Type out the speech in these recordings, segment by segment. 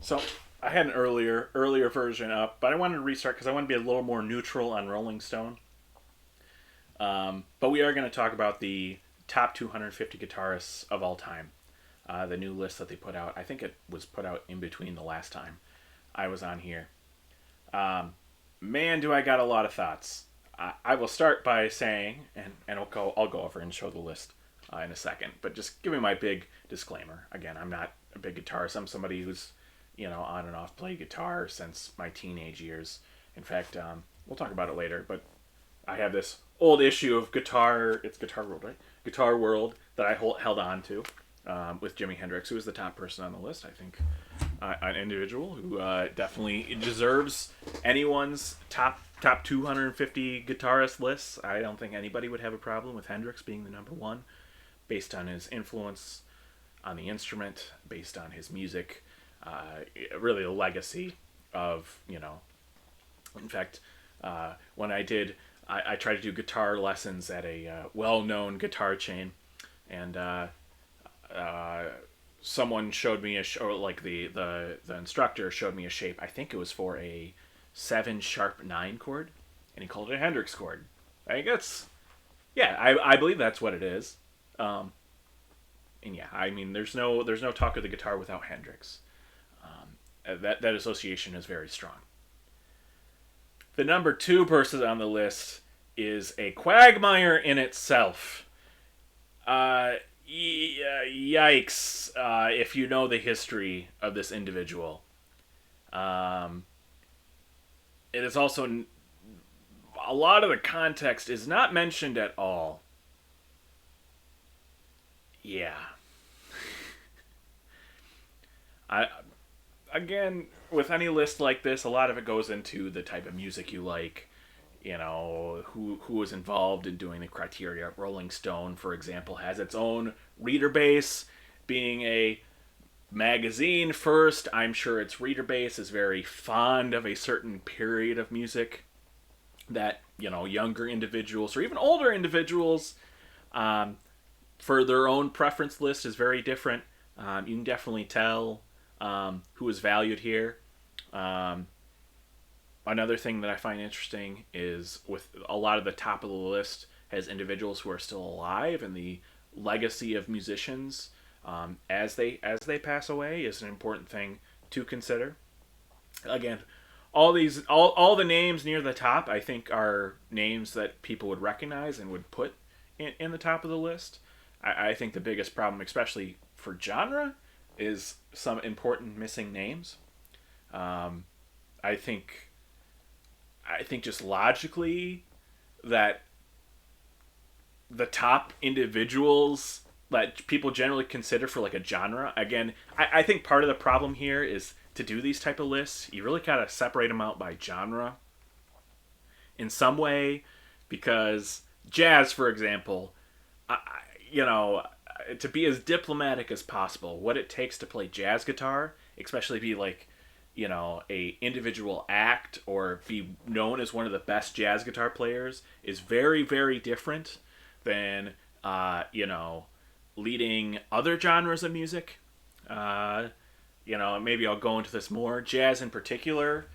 So I had an earlier version up, but I wanted to restart because I want to be a little more neutral on Rolling Stone. But we are going to talk about the top 250 guitarists of all time. The new list that they put out. I think it was put out in between the last time I was on here. Um, Man, do I got a lot of thoughts. I will start by saying, and I'll go over and show the list in a second, but just giving my big disclaimer. Again, I'm not a big guitarist. I'm somebody who's, on and off played guitar since my teenage years. In fact, we'll talk about it later, but I have this old issue of Guitar. It's Guitar World, right? Guitar World that I held on to with Jimi Hendrix, who is the top person on the list. I think an individual who definitely deserves anyone's top 250 guitarist lists. I don't think anybody would have a problem with Hendrix being the number one, based on his influence on the instrument, based on his music, really the legacy of. In fact, when I tried to do guitar lessons at a well-known guitar chain, and uh, someone showed me a or like the instructor showed me a shape. I think it was for a 7 sharp 9 chord, and he called it a Hendrix chord. I think that's yeah. I believe that's what it is. Um, and yeah, I mean, there's no talk of the guitar without Hendrix. That association is very strong. The number two person on the list is a quagmire in itself. Uh, Yikes! If you know the history of this individual, um, it is also a lot of the context is not mentioned at all. Yeah, I again with any list like this, a lot of it goes into the type of music you like. Who was involved in doing the criteria. Rolling Stone, for example, has its own reader base. Being a magazine first, I'm sure its reader base is very fond of a certain period of music that younger individuals or even older individuals, um, for their own preference list is very different. You can definitely tell who is valued here. Um, Another thing that I find interesting is with a lot of the top of the list has individuals who are still alive, and the legacy of musicians as they pass away is an important thing to consider. Again, all the names near the top I think are names that people would recognize and would put in the top of the list. I think the biggest problem, especially for genre, is some important missing names. Um, I think I think just logically that the top individuals that people generally consider for like a genre. Again, I think part of the problem here is to do these type of lists, you really gotta separate them out by genre in some way, because jazz, for example, I, you know, to be as diplomatic as possible, what it takes to play jazz guitar, especially be like, a individual act or be known as one of the best jazz guitar players, is very, very different than, leading other genres of music. Maybe I'll go into this more. Jazz in particular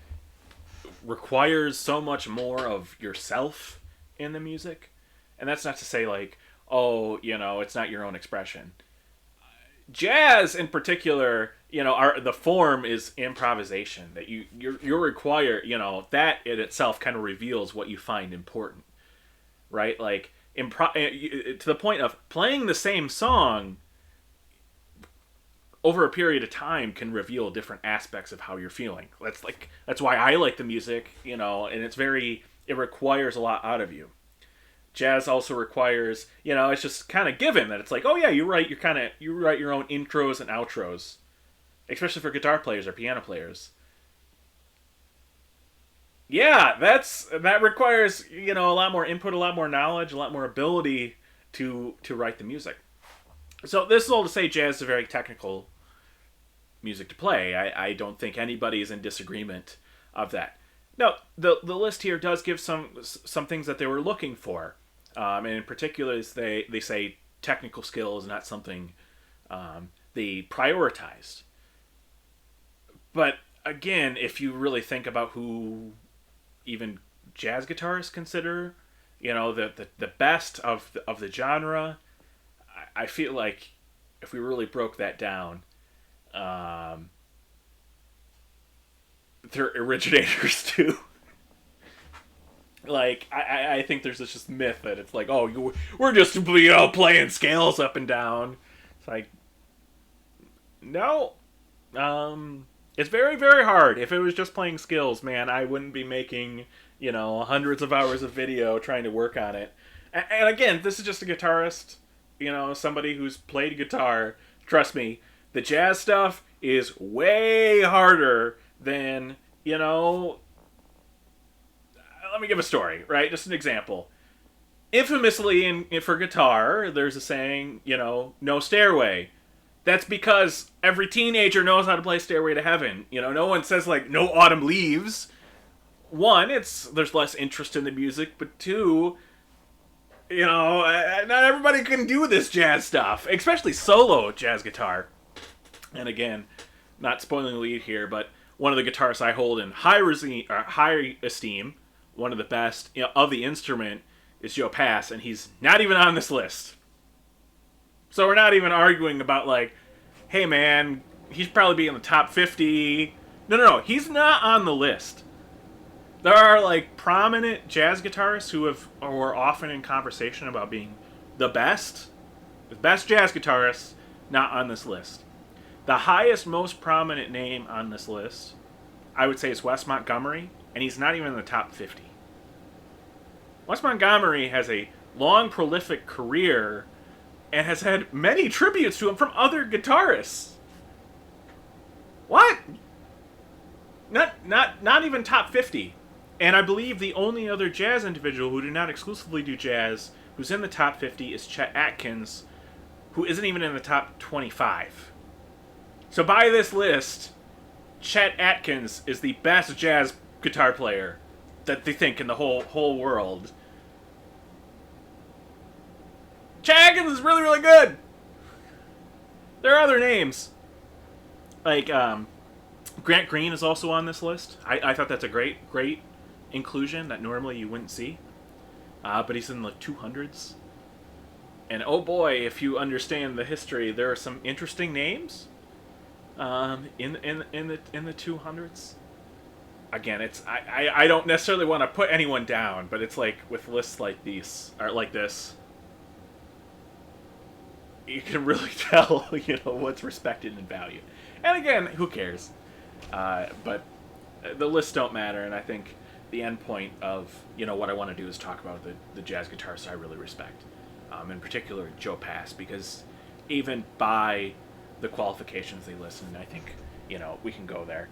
requires so much more of yourself in the music. And that's not to say like, oh, it's not your own expression. Jazz in particular, the form is improvisation that you're required, that in itself kind of reveals what you find important, right? Like to the point of playing the same song over a period of time can reveal different aspects of how you're feeling. That's why I like the music, and it requires a lot out of you. Jazz also requires, it's just kind of given that it's like, oh yeah, you write your own intros and outros, especially for guitar players or piano players. Yeah, that requires, a lot more input, a lot more knowledge, a lot more ability to write the music. So this is all to say jazz is a very technical music to play. I don't think anybody is in disagreement of that. No, the list here does give some things that they were looking for, and in particular, is they say technical skill is not something they prioritized. But again, if you really think about who even jazz guitarists consider, the best of the genre, I feel like if we really broke that down, um, they're originators too. Like I think there's this just myth that it's like, oh, we're just playing scales up and down. It's like, no, it's very very hard. If it was just playing skills, man, I wouldn't be making hundreds of hours of video trying to work on it. And again, this is just a guitarist, somebody who's played guitar. Trust me, the jazz stuff is way harder than let me give a story, right? Just an example. Infamously, for guitar, there's a saying, no stairway. That's because every teenager knows how to play Stairway to Heaven. No one says, like, no autumn leaves. One, there's less interest in the music, but two, not everybody can do this jazz stuff, especially solo jazz guitar. And again, not spoiling the lead here, but one of the guitarists I hold in high esteem, one of the best of the instrument, is Joe Pass, and he's not even on this list. So we're not even arguing about, like, hey man, he's probably be in the top 50. No, he's not on the list. There are, like, prominent jazz guitarists who are often in conversation about being the best jazz guitarists, not on this list. The highest, most prominent name on this list, I would say, is Wes Montgomery, and he's not even in the top 50. Wes Montgomery has a long, prolific career and has had many tributes to him from other guitarists. What? Not even top 50. And I believe the only other jazz individual who did not exclusively do jazz who's in the top 50 is Chet Atkins, who isn't even in the top 25. So by this list, Chet Atkins is the best jazz guitar player that they think in the whole world. Chet Atkins is really, really good. There are other names. Like, Grant Green is also on this list. I thought that's a great inclusion that normally you wouldn't see. But he's in the 200s. And oh boy, if you understand the history, there are some interesting names in the 200s. Again, I don't necessarily want to put anyone down, but it's like with lists like these or like this, you can really tell what's respected and valued. And again, who cares? But the lists don't matter, and I think the end point of what I want to do is talk about the jazz guitarists I really respect, in particular Joe Pass, because even by the qualifications they list, and I think we can go there.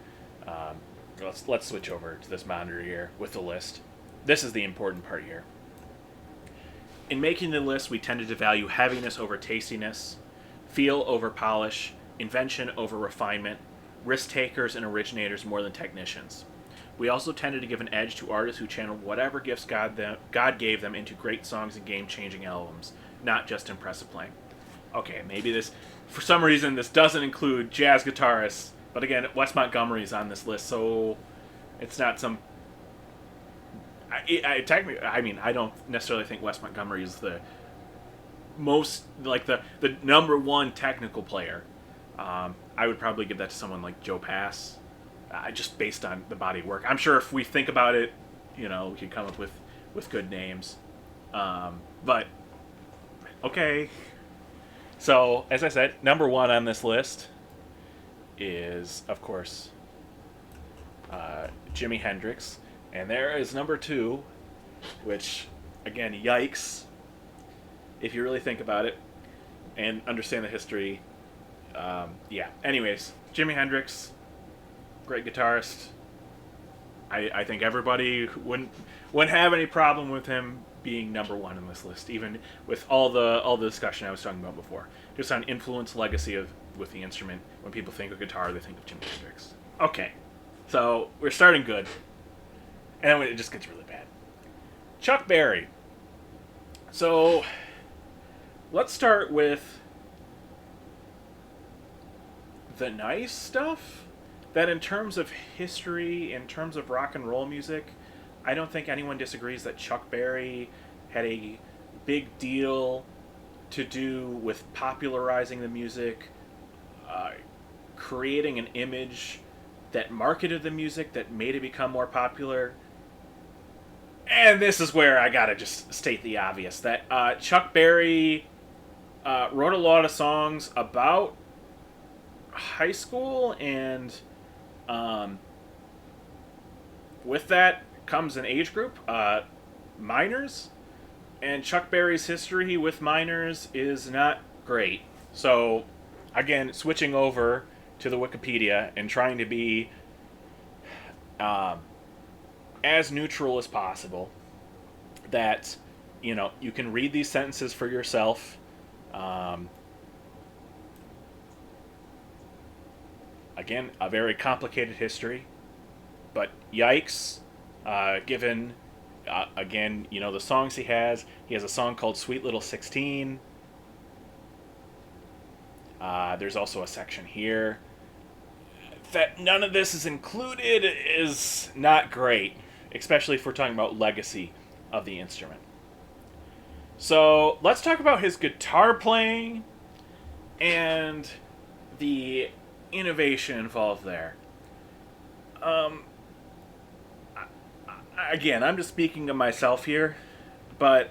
Let's switch over to this monitor here with the list. This is the important part here. In making the list, we tended to value heaviness over tastiness, feel over polish, invention over refinement, risk takers and originators more than technicians. We also tended to give an edge to artists who channeled whatever gifts God gave them into great songs and game-changing albums, not just impressive playing. Okay, maybe for some reason, this doesn't include jazz guitarists, but again, Wes Montgomery's on this list, so it's not some... I don't necessarily think Wes Montgomery is the most, like, the number one technical player. I would probably give that to someone like Joe Pass, just based on the body of work. I'm sure if we think about it, we could come up with good names. But, okay. So, as I said, number one on this list is, of course, Jimi Hendrix. And there is number two, which, again, yikes, if you really think about it and understand the history. Yeah. Anyways, Jimi Hendrix, great guitarist. I think everybody wouldn't have any problem with him being number one on this list, even with all the discussion I was talking about before. Just on influence, legacy with the instrument. When people think of guitar, they think of Jimi Hendrix. Okay, so we're starting good, and then it just gets really bad. Chuck Berry. So let's start with the nice stuff. that in terms of history, in terms of rock and roll music, I don't think anyone disagrees that Chuck Berry had a big deal to do with popularizing the music, uh, creating an image that marketed the music, that made it become more popular. And this is where I gotta just state the obvious that Chuck Berry wrote a lot of songs about high school, and um, with that comes an age group, minors. And Chuck Berry's history with minors is not great. So, again, switching over to the Wikipedia and trying to be um, as neutral as possible, that you can read these sentences for yourself. Um, Again, a very complicated history, but yikes, given again, the songs he has. He has a song called "Sweet Little 16." There's also a section here that none of this is included is not great, especially if we're talking about legacy of the instrument. So let's talk about his guitar playing and the innovation involved there. Um, Again, I'm just speaking of myself here, but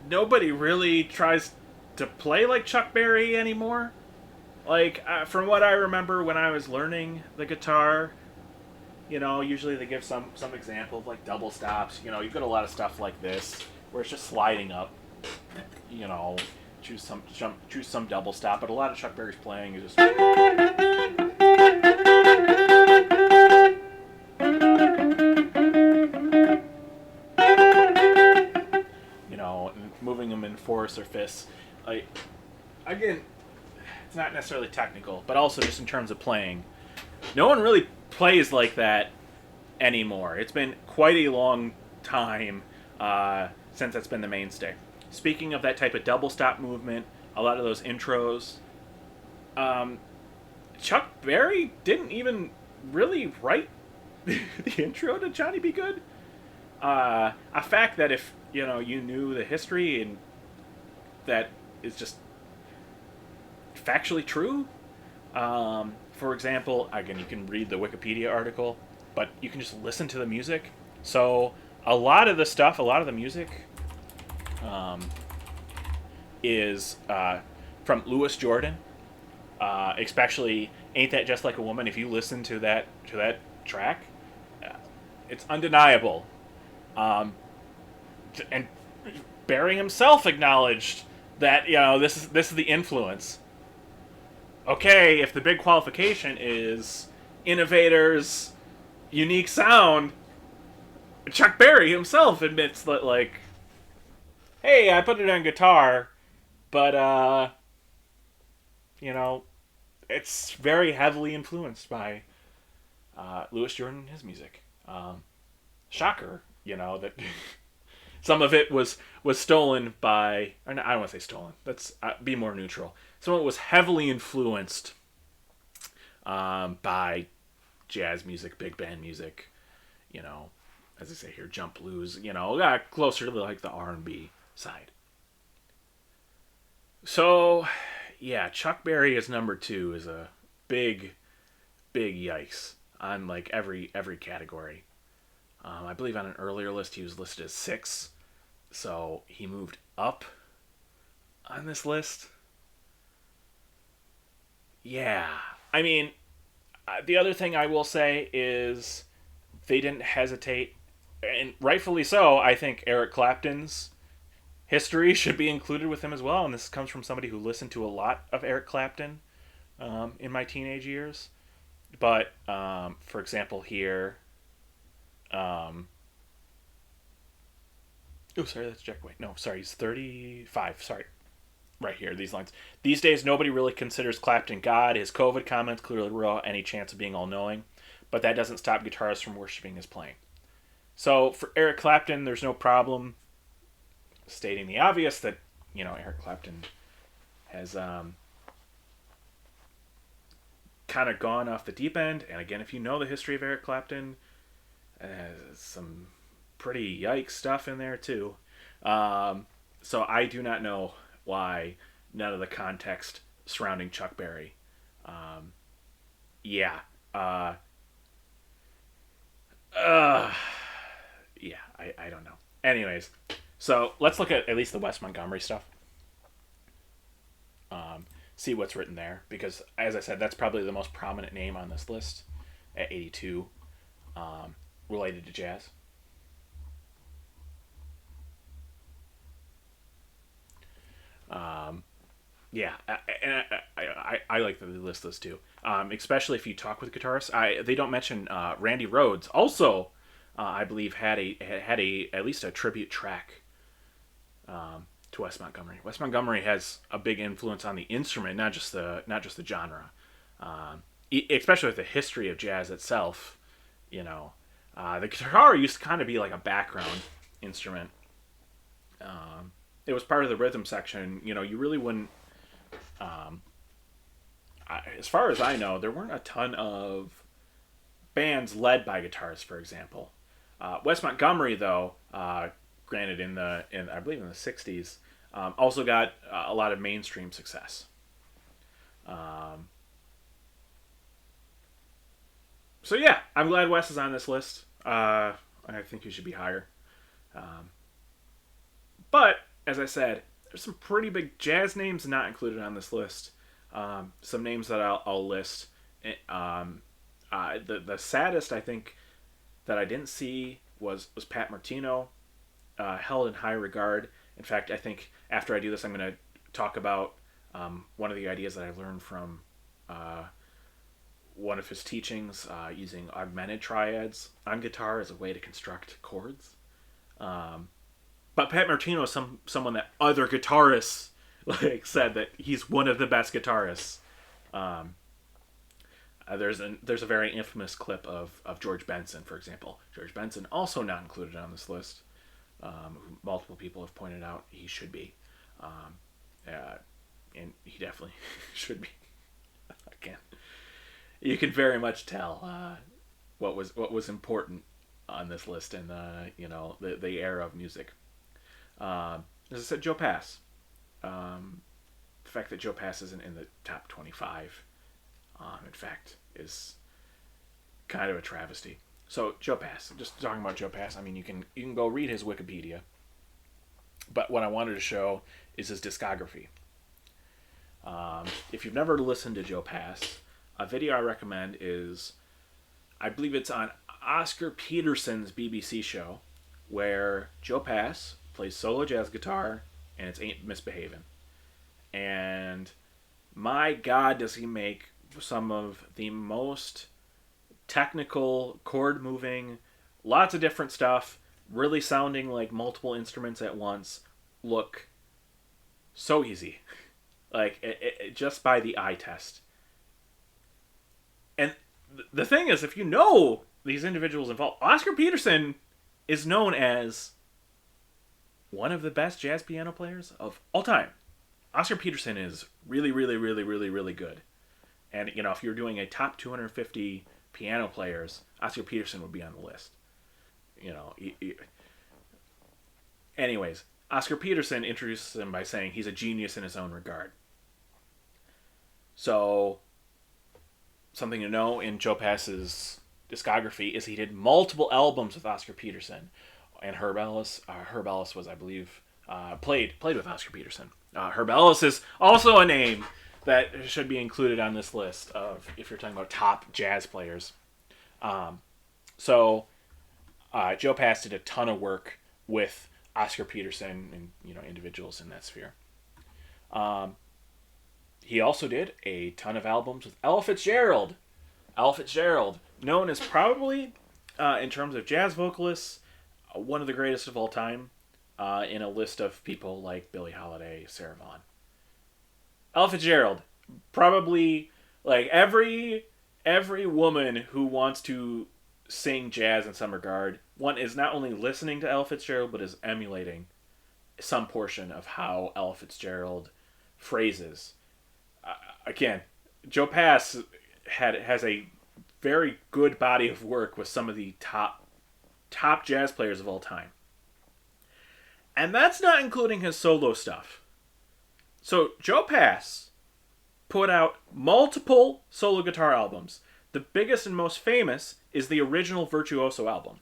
nobody really tries to play like Chuck Berry anymore. Like, from what I remember when I was learning the guitar, usually they give some example of like double stops. You've got a lot of stuff like this where it's just sliding up. You know, choose some double stop, but a lot of Chuck Berry's playing is just moving them in fourths or fifths. Like, again, it's not necessarily technical, but also just in terms of playing. No one really plays like that anymore. It's been quite a long time since that's been the mainstay. Speaking of that type of double stop movement, a lot of those intros, Chuck Berry didn't even really write the intro to Johnny Be Good. A fact that if you knew the history, and that is just factually true. For example, again, you can read the Wikipedia article, but you can just listen to the music. So a lot of the music is from Louis Jordan, especially "Ain't That Just Like a Woman." If you listen to that track, it's undeniable. And Barry himself acknowledged that this is the influence. Okay, if the big qualification is innovators, unique sound, Chuck Berry himself admits that, like, hey, I put it on guitar, but it's very heavily influenced by Louis Jordan and his music. Shocker, that some of it was stolen by, or no, I don't want to say stolen. Let's be more neutral. Some of it was heavily influenced by jazz music, big band music. As I say here, jump blues. Closer to the R&B side. So, yeah, Chuck Berry as number 2 is a big yikes on like every category. I believe on an earlier list he was listed as 6, so he moved up on this list. Yeah, I mean, the other thing I will say is they didn't hesitate, and rightfully so. I think Eric Clapton's history should be included with him as well, and this comes from somebody who listened to a lot of Eric Clapton in my teenage years. But for example, here. Sorry, that's Jack White. No, sorry, he's 35. Sorry. Right here, these lines. These days, nobody really considers Clapton God. His COVID comments clearly rule out any chance of being all-knowing, but that doesn't stop guitarists from worshiping his playing. So, for Eric Clapton, there's no problem stating the obvious that, Eric Clapton has kind of gone off the deep end. And again, if you know the history of Eric Clapton, some pretty yikes stuff in there too. So I do not know why none of the context surrounding Chuck Berry. Yeah. Uh, yeah, I don't know. Anyways, so let's look at least the Wes Montgomery stuff. See what's written there, because as I said, that's probably the most prominent name on this list at 82, related to jazz. Yeah, I like that they list this too, especially if you talk with guitarists. They don't mention Randy Rhoads. Also, I believe had a at least a tribute track to Wes Montgomery. Wes Montgomery has a big influence on the instrument, not just the genre, especially with the history of jazz itself. You know, the guitar used to kind of be like a background instrument. It was part of the rhythm section. You know, you really wouldn't. As far as I know, there weren't a ton of bands led by guitarists, for example. Wes Montgomery, though, granted in I believe in the '60s, also got a lot of mainstream success. So yeah, I'm glad Wes is on this list. I think he should be higher. But as I said, there's some pretty big jazz names not included on this list. Some names that I'll list. The saddest I think that I didn't see was Pat Martino, held in high regard. In fact, I think after I do this, I'm going to talk about one of the ideas that I learned from one of his teachings, using augmented triads on guitar as a way to construct chords. But Pat Martino is someone that other guitarists said that he's one of the best guitarists. There's a very infamous clip of George Benson, for example. George Benson also not included on this list. Multiple people have pointed out he should be, and he definitely should be. Again, you can very much tell what was important on this list in the era of music. As I said, Joe Pass. The fact that Joe Pass isn't in the top 25, in fact, is kind of a travesty. So Joe Pass. Just talking about Joe Pass. I mean, you can go read his Wikipedia. But what I wanted to show is his discography. If you've never listened to Joe Pass, a video I recommend is, I believe it's on Oscar Peterson's BBC show, where Joe Pass plays solo jazz guitar, and it's Ain't Misbehavin'. And my God, does he make some of the most technical, chord moving, lots of different stuff, really sounding like multiple instruments at once, look so easy. Like, it just by the eye test. And the thing is, if you know these individuals involved, Oscar Peterson is known as one of the best jazz piano players of all time. Oscar Peterson is really, really, really, really, really good. And, if you're doing a top 250 piano players, Oscar Peterson would be on the list. Anyways, Oscar Peterson introduces him by saying he's a genius in his own regard. So, something to know in Joe Pass's discography is he did multiple albums with Oscar Peterson. And Herb Ellis was, I believe, played with Oscar Peterson. Herb Ellis is also a name that should be included on this list of, if you're talking about top jazz players. So Joe Pass did a ton of work with Oscar Peterson and individuals in that sphere. He also did a ton of albums with Ella Fitzgerald. Ella Fitzgerald, known as probably, in terms of jazz vocalists, one of the greatest of all time, in a list of people like Billie Holiday, Sarah Vaughan. Ella Fitzgerald, probably like every woman who wants to sing jazz in some regard, one is not only listening to Ella Fitzgerald, but is emulating some portion of how Ella Fitzgerald phrases. Again, Joe Pass has a very good body of work with some of the top jazz players of all time. And that's not including his solo stuff. So Joe Pass put out multiple solo guitar albums. The biggest and most famous is the original Virtuoso album.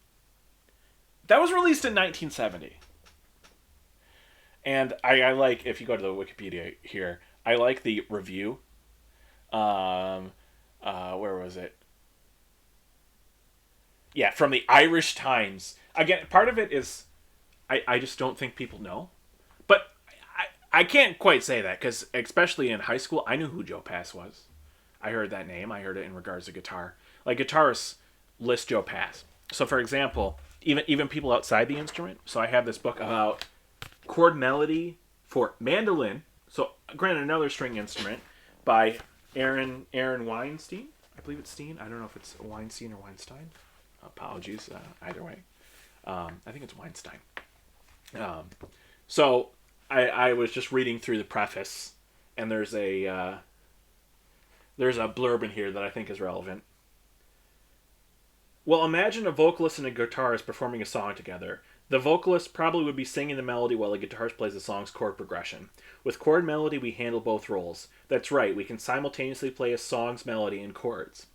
That was released in 1970. And I like, if you go to the Wikipedia here, I like the review. Where was it? Yeah, from the Irish Times. Again, part of it is I just don't think people know. But I can't quite say that, because especially in high school, I knew who Joe Pass was. I heard that name. I heard it in regards to guitar. Like, guitarists list Joe Pass. So, for example, even people outside the instrument. So I have this book about chord melody for mandolin. So, granted, another string instrument by Aaron Weinstein. I believe it's Steen. I don't know if it's Weinstein or Weinstein. Apologies, either way. I think it's Weinstein. So I was just reading through the preface, and there's a blurb in here that I think is relevant. Well, imagine a vocalist and a guitarist performing a song together. The vocalist probably would be singing the melody while the guitarist plays the song's chord progression. With chord melody, we handle both roles. That's right, we can simultaneously play a song's melody and chords.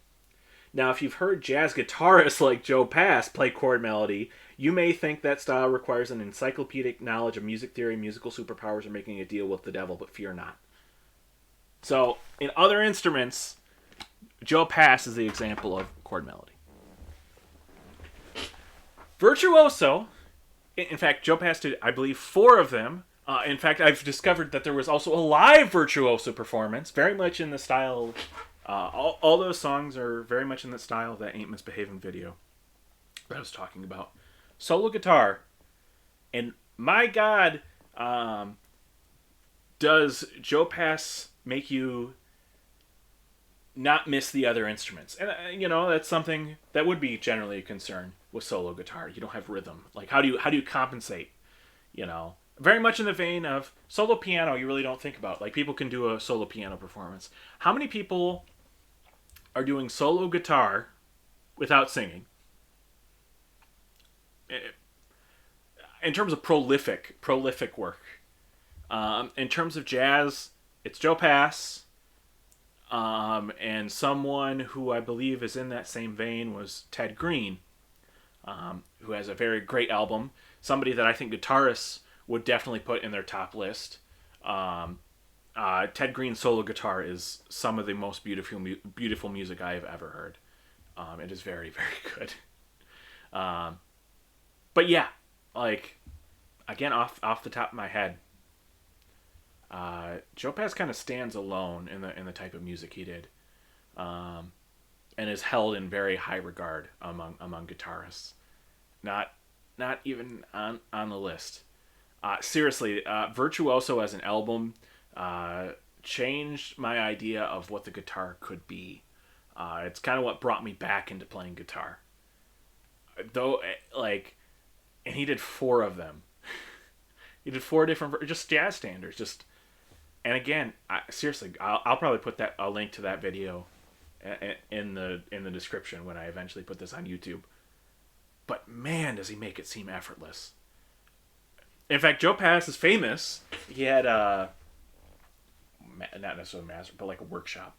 Now, if you've heard jazz guitarists like Joe Pass play chord melody, you may think that style requires an encyclopedic knowledge of music theory, musical superpowers, or making a deal with the devil, but fear not. So, in other instruments, Joe Pass is the example of chord melody. Virtuoso, in fact, Joe Pass did, I believe, 4 of them. In fact, I've discovered that there was also a live Virtuoso performance, very much in the style. All those songs are very much in the style of that Ain't Misbehaving video that I was talking about. Solo guitar. And my God, does Joe Pass make you not miss the other instruments? And, that's something that would be generally a concern with solo guitar. You don't have rhythm. Like, how do you compensate? Very much in the vein of solo piano, you really don't think about. Like, people can do a solo piano performance. How many people are doing solo guitar without singing? In terms of prolific work. In terms of jazz, it's Joe Pass. And someone who I believe is in that same vein was Ted Green, who has a very great album. Somebody that I think guitarists would definitely put in their top list. Ted Green's solo guitar is some of the most beautiful music I have ever heard. It is very, very good. But yeah, like, again, off the top of my head, Joe Pass kind of stands alone in the type of music he did, and is held in very high regard among guitarists. Not even on the list. Seriously, Virtuoso as an album changed my idea of what the guitar could be. It's kind of what brought me back into playing guitar. Though, and he did 4 of them. He did 4 different, just jazz standards. And again, seriously, I'll probably put a link to that video in the description when I eventually put this on YouTube. But man, does he make it seem effortless. In fact, Joe Pass is famous. He had not necessarily a master, but like a workshop.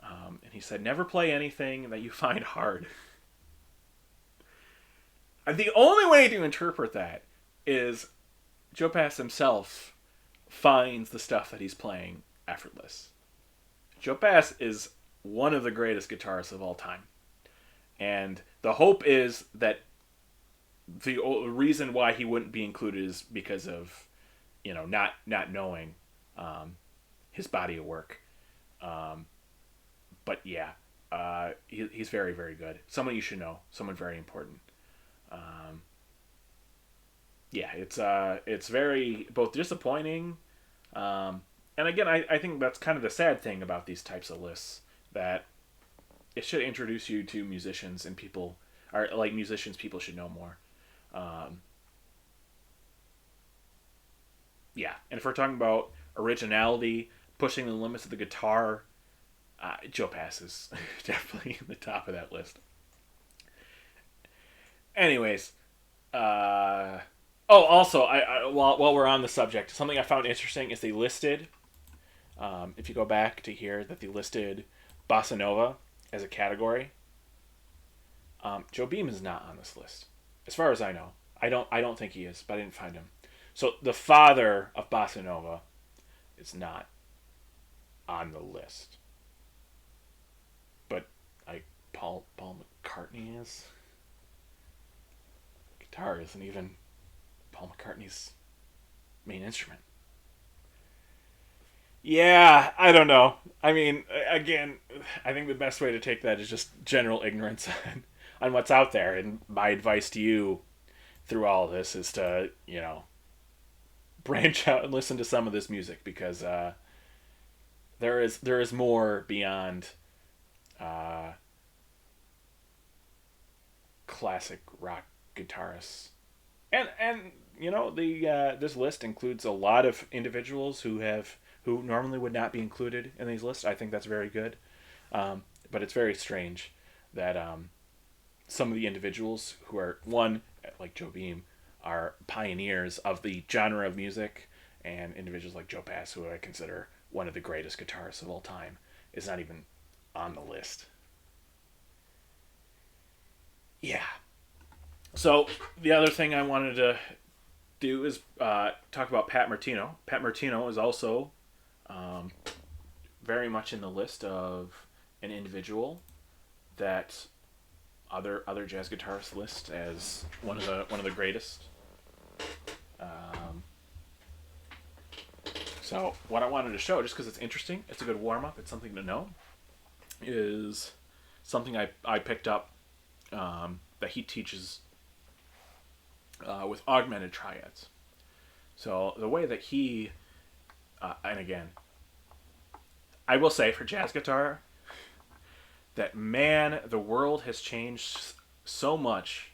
And he said, never play anything that you find hard. And the only way to interpret that is Joe Pass himself finds the stuff that he's playing effortless. Joe Pass is one of the greatest guitarists of all time. And the hope is that the reason why he wouldn't be included is because of, not knowing his body of work. But yeah, he's very, very good. Someone you should know. Someone very important. Yeah, it's very both disappointing, and again, I think that's kind of the sad thing about these types of lists, that it should introduce you to musicians and people, or like musicians people should know more. Yeah, and if we're talking about originality, pushing the limits of the guitar, Joe Pass is definitely in the top of that list. Anyways, also, while we're on the subject, something I found interesting is they listed, if you go back to here, that they listed bossa nova as a category. Joe Beam is not on this list, as far as I know. I don't think he is, but I didn't find him. So the father of bossa nova is not on the list, but Paul McCartney is. Guitar isn't even Paul McCartney's main instrument. Yeah, I don't know. I mean, again, I think the best way to take that is just general ignorance on what's out there. And my advice to you through all of this is to, branch out and listen to some of this music, because there is more beyond uh, classic rock guitarists. And the this list includes a lot of individuals who normally would not be included in these lists. I think that's very good. But it's very strange that some of the individuals who are, one, like Joe Beam, are pioneers of the genre of music, and individuals like Joe Pass, who I consider one of the greatest guitarists of all time, is not even on the list. Yeah. So the other thing I wanted to do is talk about Pat Martino. Pat Martino is also very much in the list of an individual that other jazz guitarists list as one of the greatest. So what I wanted to show, just because it's interesting, it's a good warm up, it's something to know, is something I picked up that he teaches with augmented triads. So the way that he, and again, I will say for jazz guitar, that man, the world has changed so much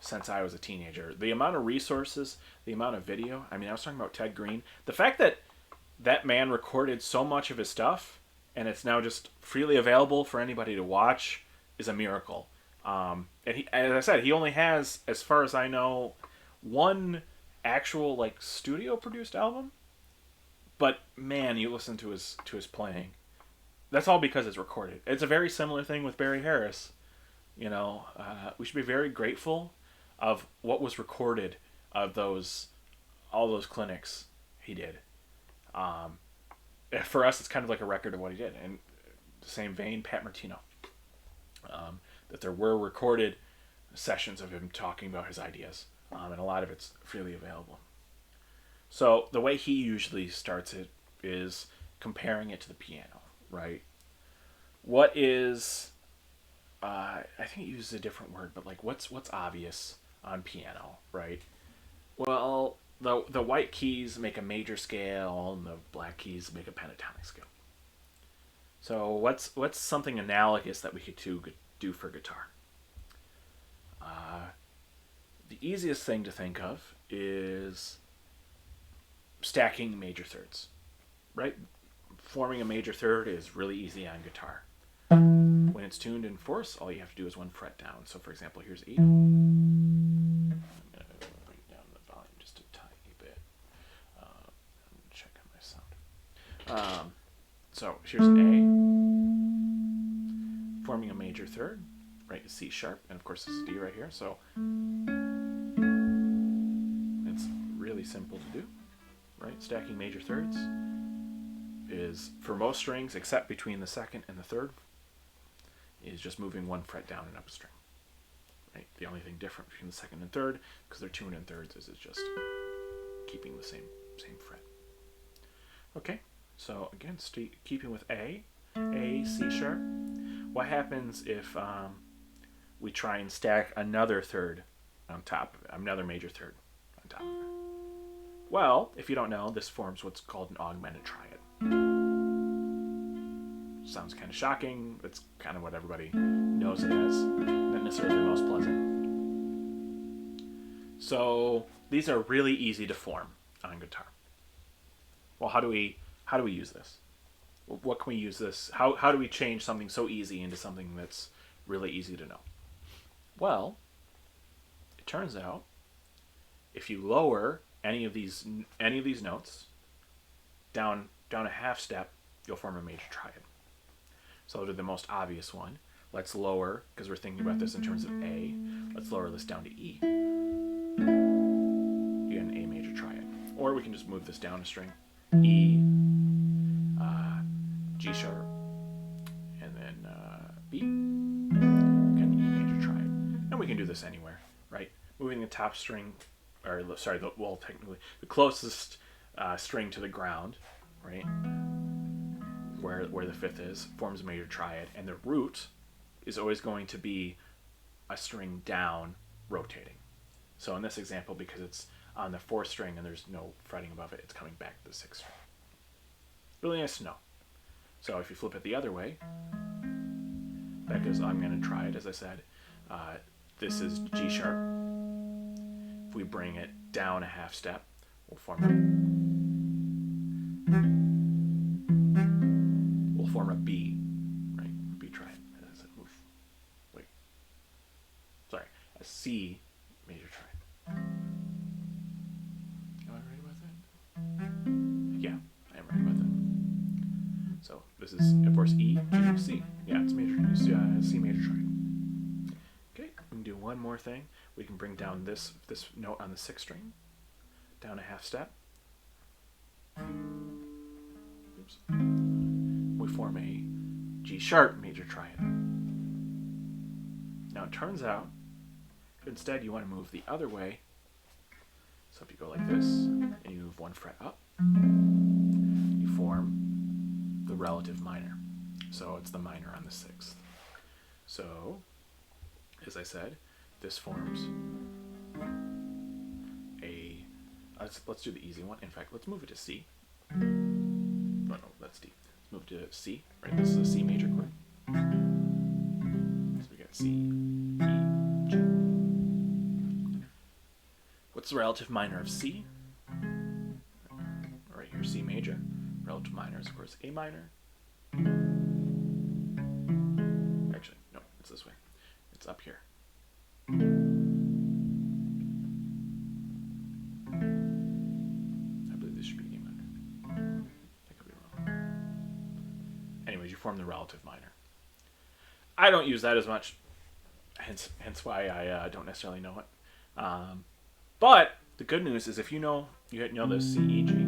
since I was a teenager. The amount of resources, the amount of video. I mean, I was talking about Ted Green. The fact that that man recorded so much of his stuff and it's now just freely available for anybody to watch is a miracle. And he, as I said, he only has, as far as I know, one actual studio produced album. But man, you listen to his playing. That's all because it's recorded. It's a very similar thing with Barry Harris. We should be very grateful of what was recorded of all those clinics he did. For us, it's kind of like a record of what he did. And the same vein, Pat Martino. That there were recorded sessions of him talking about his ideas, and a lot of it's freely available. So the way he usually starts it is comparing it to the piano, right? What is, I think he uses a different word, but what's obvious on piano, right? Well, the white keys make a major scale, and the black keys make a pentatonic scale. So what's something analogous that we could do for guitar? The easiest thing to think of is stacking major thirds, right? Forming a major third is really easy on guitar. When it's tuned in fourths, all you have to do is one fret down. So, for example, here's E. I'm going to bring down the volume just a tiny bit. I'm going to check on my sound. So, here's an A. Forming a major third, right? C sharp, and of course, this is D right here. So, it's really simple to do, right? Stacking major thirds is, for most strings, except between the second and the third, is just moving one fret down and up a string. Right? The only thing different between the second and third, because they're tuned in thirds, is it's just keeping the same fret. Okay, so again, keeping with A, C sharp. What happens if we try and stack another third on top of it, another major third on top of it? Well, if you don't know, this forms what's called an augmented triad. Sounds kind of shocking. That's kind of what everybody knows it as. Not necessarily the most pleasant. So these are really easy to form on guitar. Well, how do we use this? What can we use this? How do we change something so easy into something that's really easy to know? Well, it turns out if you lower any of these notes down a half step, you'll form a major triad. So I'll do the most obvious one. Let's lower, because we're thinking about this in terms of A. Let's lower this down to E. You get an A major triad. Or we can just move this down a string. E, G sharp, and then B. Again, E major triad. And we can do this anywhere, right? Moving the top string, or sorry, technically the closest string to the ground, right? Where the fifth is, forms a major triad, and the root is always going to be a string down rotating. So in this example, because it's on the fourth string and there's no fretting above it, it's coming back to the sixth string. Really nice to know. So if you flip it the other way, that goes, I'm going to try it, as I said. This is G sharp. If we bring it down a half step, we'll form a B, right? B triad. As I move. Wait. Sorry. A C major triad. Am I right about that? Yeah, I am right about that. So this is, of course, E, G, C. Yeah, it's major. C major triad. Okay, we can do one more thing. We can bring down this note on the sixth string, down a half step. Oops. We form a G sharp major triad. Now it turns out, if instead you want to move the other way, so if you go like this, and you move one fret up, you form the relative minor. So it's the minor on the sixth. So, as I said, this forms a, let's do the easy one. In fact, let's move it to C. Oh no, that's D. Let's move to C, right? This is a C major chord. So we got C, E, G. What's the relative minor of C? Right here, C major. Relative minor is, of course, A minor. Actually, no, it's this way. It's up here. I believe this should be A minor. I could be wrong. Anyways, you form the relative minor. I don't use that as much, hence why I don't necessarily know it. But the good news is if you know this C, E, G,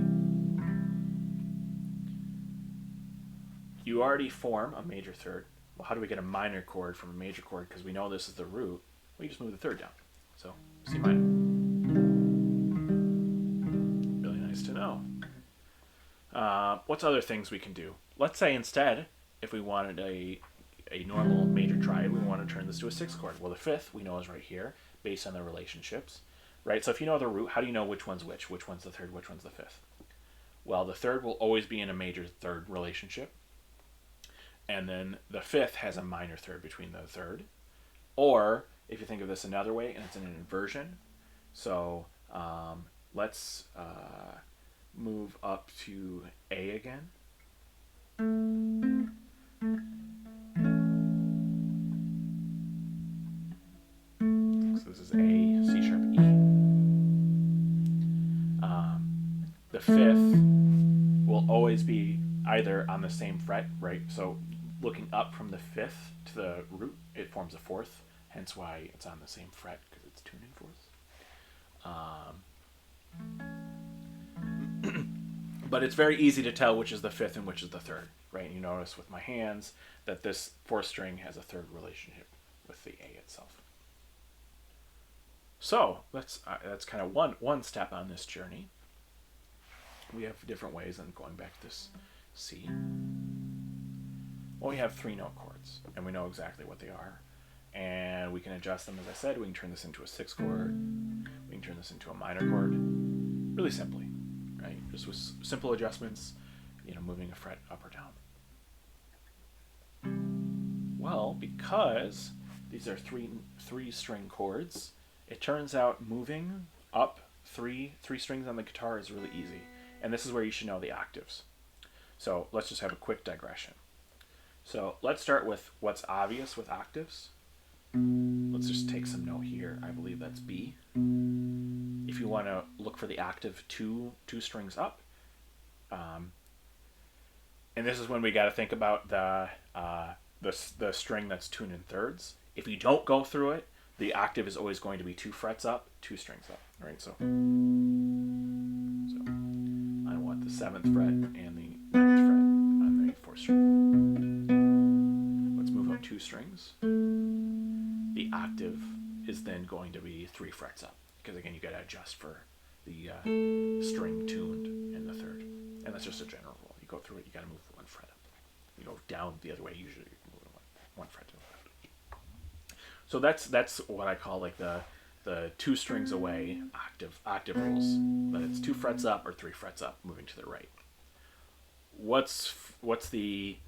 you already form a major third. Well, how do we get a minor chord from a major chord? Because we know this is the root. We just move the third down. So C minor. Really nice to know. What's other things we can do? Let's say instead, if we wanted a normal major triad, we want to turn this to a sixth chord. Well, the fifth we know is right here, based on the relationships, right? So if you know the root, how do you know which one's which? Which one's the third? Which one's the fifth? Well, the third will always be in a major third relationship. And then the fifth has a minor third between the third. Or, if you think of this another way, and it's in an inversion. So, let's move up to A again. So this is A, C sharp, E. The fifth will always be either on the same fret, right? So looking up from the fifth to the root, it forms a fourth, hence why it's on the same fret, because it's tuning fourths. But it's very easy to tell which is the fifth and which is the third, right? You notice with my hands that this fourth string has a third relationship with the A itself. So that's kind of one step on this journey. We have different ways, and going back to this C. Well, we have 3-note chords, and we know exactly what they are. And we can adjust them, as I said. We can turn this into a sixth chord. We can turn this into a minor chord. Really simply, right? Just with simple adjustments, moving a fret up or down. Well, because these are three string chords, it turns out moving up three strings on the guitar is really easy. And this is where you should know the octaves. So let's just have a quick digression. So let's start with what's obvious with octaves. Let's just take some note here. I believe that's B. If you want to look for the octave two strings up, and this is when we got to think about the string that's tuned in thirds. If you don't go through it, the octave is always going to be 2 frets up, 2 strings up. All right, so I want the 7th fret and the 9th fret on the 4th string. Let's move up 2 strings. The octave is then going to be 3 frets up, because again, you got to adjust for the string tuned in the third, and that's just a general rule. You go through it, you got to move 1 fret up. You go down the other way, usually you move one fret to the left. So that's what I call like the 2 strings away octave rules. That it's 2 frets up or 3 frets up, moving to the right. What's the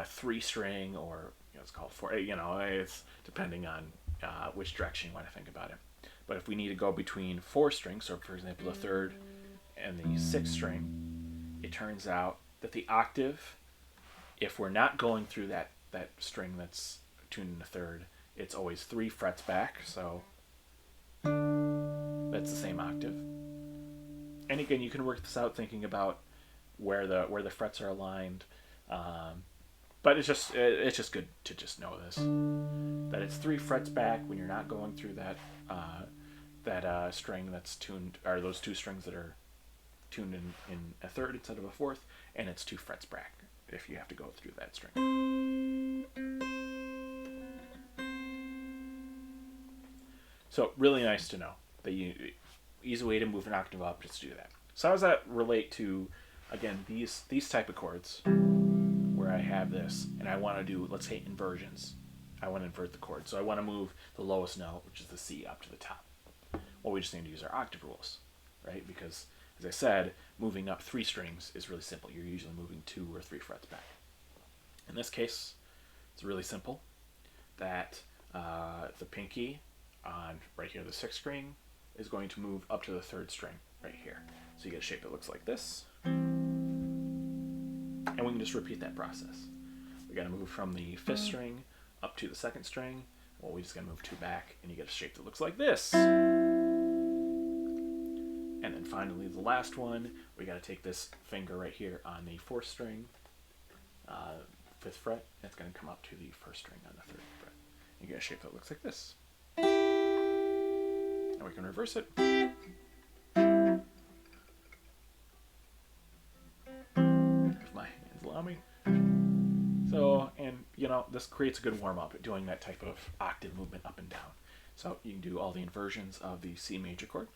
3 string, or it's called 4? It's depending on which direction you want to think about it. But if we need to go between 4 strings, so for example the 3rd and the 6th string, it turns out that the octave, if we're not going through that string that's tuned in the 3rd, it's always 3 frets back, so that's the same octave. And again, you can work this out thinking about where the frets are aligned, but it's just good to just know this, that it's 3 frets back when you're not going through that string that's tuned, or those 2 strings that are tuned in a 3rd instead of a 4th, and it's 2 frets back if you have to go through that string. So really nice to know that easy way to move an octave up, just do that. So how does that relate to, again, these type of chords where I have this and I want to do, let's say, inversions. I want to invert the chord. So I want to move the lowest note, which is the C, up to the top. Well, we just need to use our octave rules, right? Because, as I said, moving up 3 strings is really simple. You're usually moving 2 or 3 frets back. In this case, it's really simple. That the pinky on right here, the 6th string, is going to move up to the 3rd string right here. So you get a shape that looks like this. And we can just repeat that process. We got to move from the 5th string up to the 2nd string. Well, we just got to move 2 back, and you get a shape that looks like this. And then finally, the last one, we got to take this finger right here on the 4th string, 5th fret, and it's going to come up to the 1st string on the 3rd fret. You get a shape that looks like this. And we can reverse it. If my hands allow me. So, and this creates a good warm-up doing that type of octave movement up and down. So you can do all the inversions of the C major chord.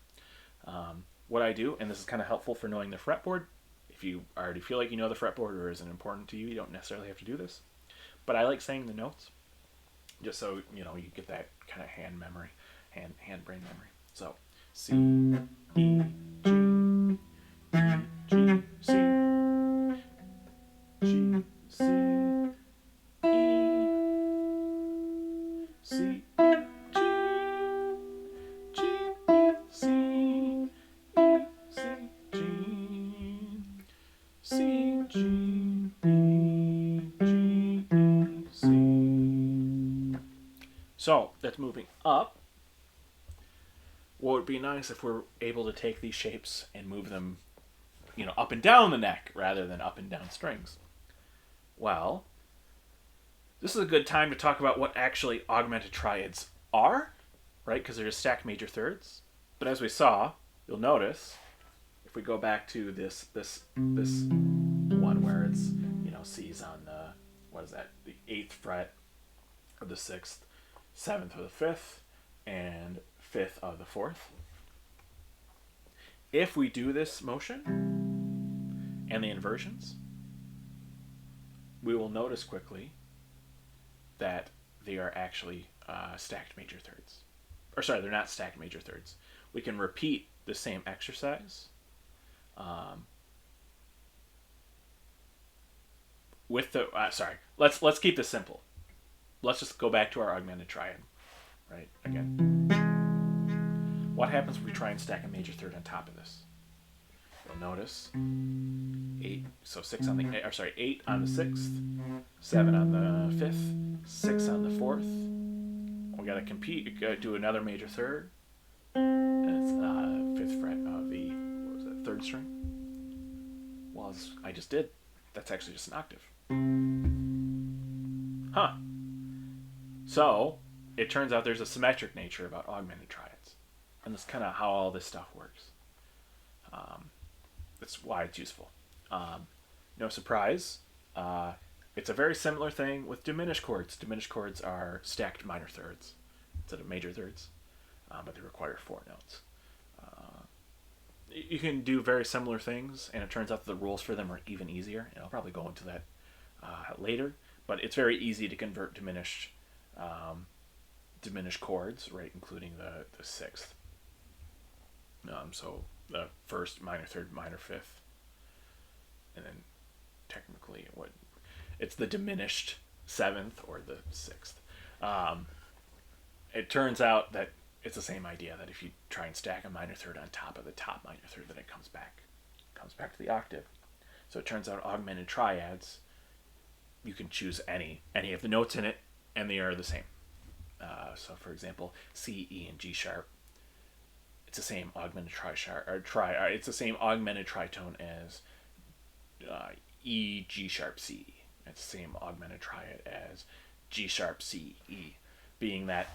What I do, and this is kind of helpful for knowing the fretboard, if you already feel like you know the fretboard or isn't important to you, you don't necessarily have to do this. But I like saying the notes, just so you get that kind of hand memory, hand brain memory. So C, E, G, E, G, C, G, C, E, C, E, G, G, E, C, E, C, G, C, G, E, G, E, C. So that's moving up. What would be nice if we're able to take these shapes and move them, up and down the neck rather than up and down strings. Well, this is a good time to talk about what actually augmented triads are, right? Because they're just stacked major thirds. But as we saw, you'll notice if we go back to this one where it's C's on the the 8th fret of the 6th, 7th of the 5th, and 5th of the 4th. If we do this motion and the inversions, we will notice quickly that they are actually stacked major thirds. Or sorry, they're not stacked major thirds. We can repeat the same exercise with the let's keep this simple. Let's just go back to our augmented triad, right? Again, what happens if we try and stack a major third on top of this? You'll notice 8, so 6 on the, or sorry, 8 on the 6th, 7 on the 5th, 6 on the 4th. We gotta do another major third. And it's 5th fret of the, what was it, 3rd string? Well, as I just did, that's actually just an octave. Huh. So, it turns out there's a symmetric nature about augmented triads. And that's kind of how all this stuff works. That's why it's useful. No surprise. It's a very similar thing with diminished chords. Diminished chords are stacked minor thirds instead of major thirds, but they require 4 notes. You can do very similar things, and it turns out that the rules for them are even easier. And I'll probably go into that later, but it's very easy to convert diminished chords, right, including the 6th. So the 1st, minor 3rd, minor 5th, and then technically it's the diminished 7th or the 6th. It turns out that it's the same idea, that if you try and stack a minor third on top of the top minor third, then it comes back to the octave. So it turns out augmented triads, you can choose any of the notes in it, and they are the same. So for example, C, E, and G sharp, it's the same augmented it's the same augmented tritone as E, G sharp, C. It's the same augmented triad as G sharp, C, E, being that,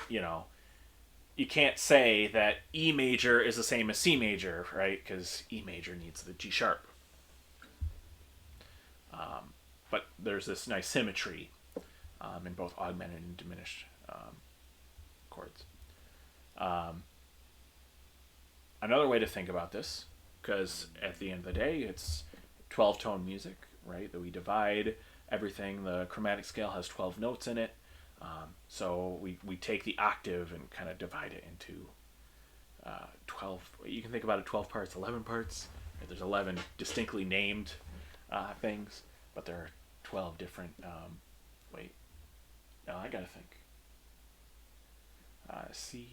you can't say that E major is the same as C major, right? Because E major needs the G sharp. But there's this nice symmetry in both augmented and diminished chords. Another way to think about this, because at the end of the day, it's 12-tone music, right? That we divide everything. The chromatic scale has 12 notes in it. So we take the octave and kind of divide it into 12. You can think about it 12 parts, 11 parts. There's 11 distinctly named things, but there are 12 different. Wait, no, I gotta think. C.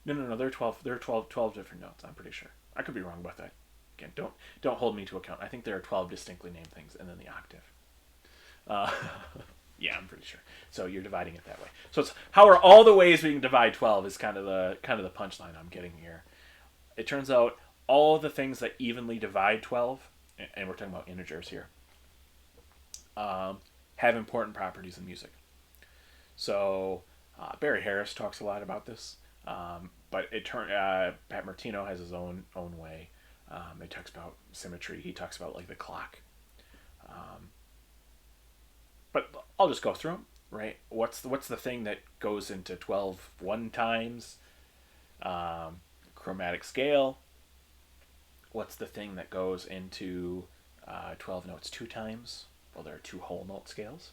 No. There are 12. There are 12 different notes. I'm pretty sure. I could be wrong about that. Again, don't hold me to account. I think there are 12 distinctly named things, and then the octave. Yeah, I'm pretty sure. So you're dividing it that way. So it's how are all the ways we can divide 12 is kind of the punchline I'm getting here. It turns out all the things that evenly divide 12, and we're talking about integers here, have important properties in music. So Barry Harris talks a lot about this. But Pat Martino has his own way. He talks about symmetry. He talks about like the clock. But I'll just go through them, right? What's the thing that goes into 12 one times? Chromatic scale. What's the thing that goes into 12 notes 2 times? Well, there are 2 whole note scales.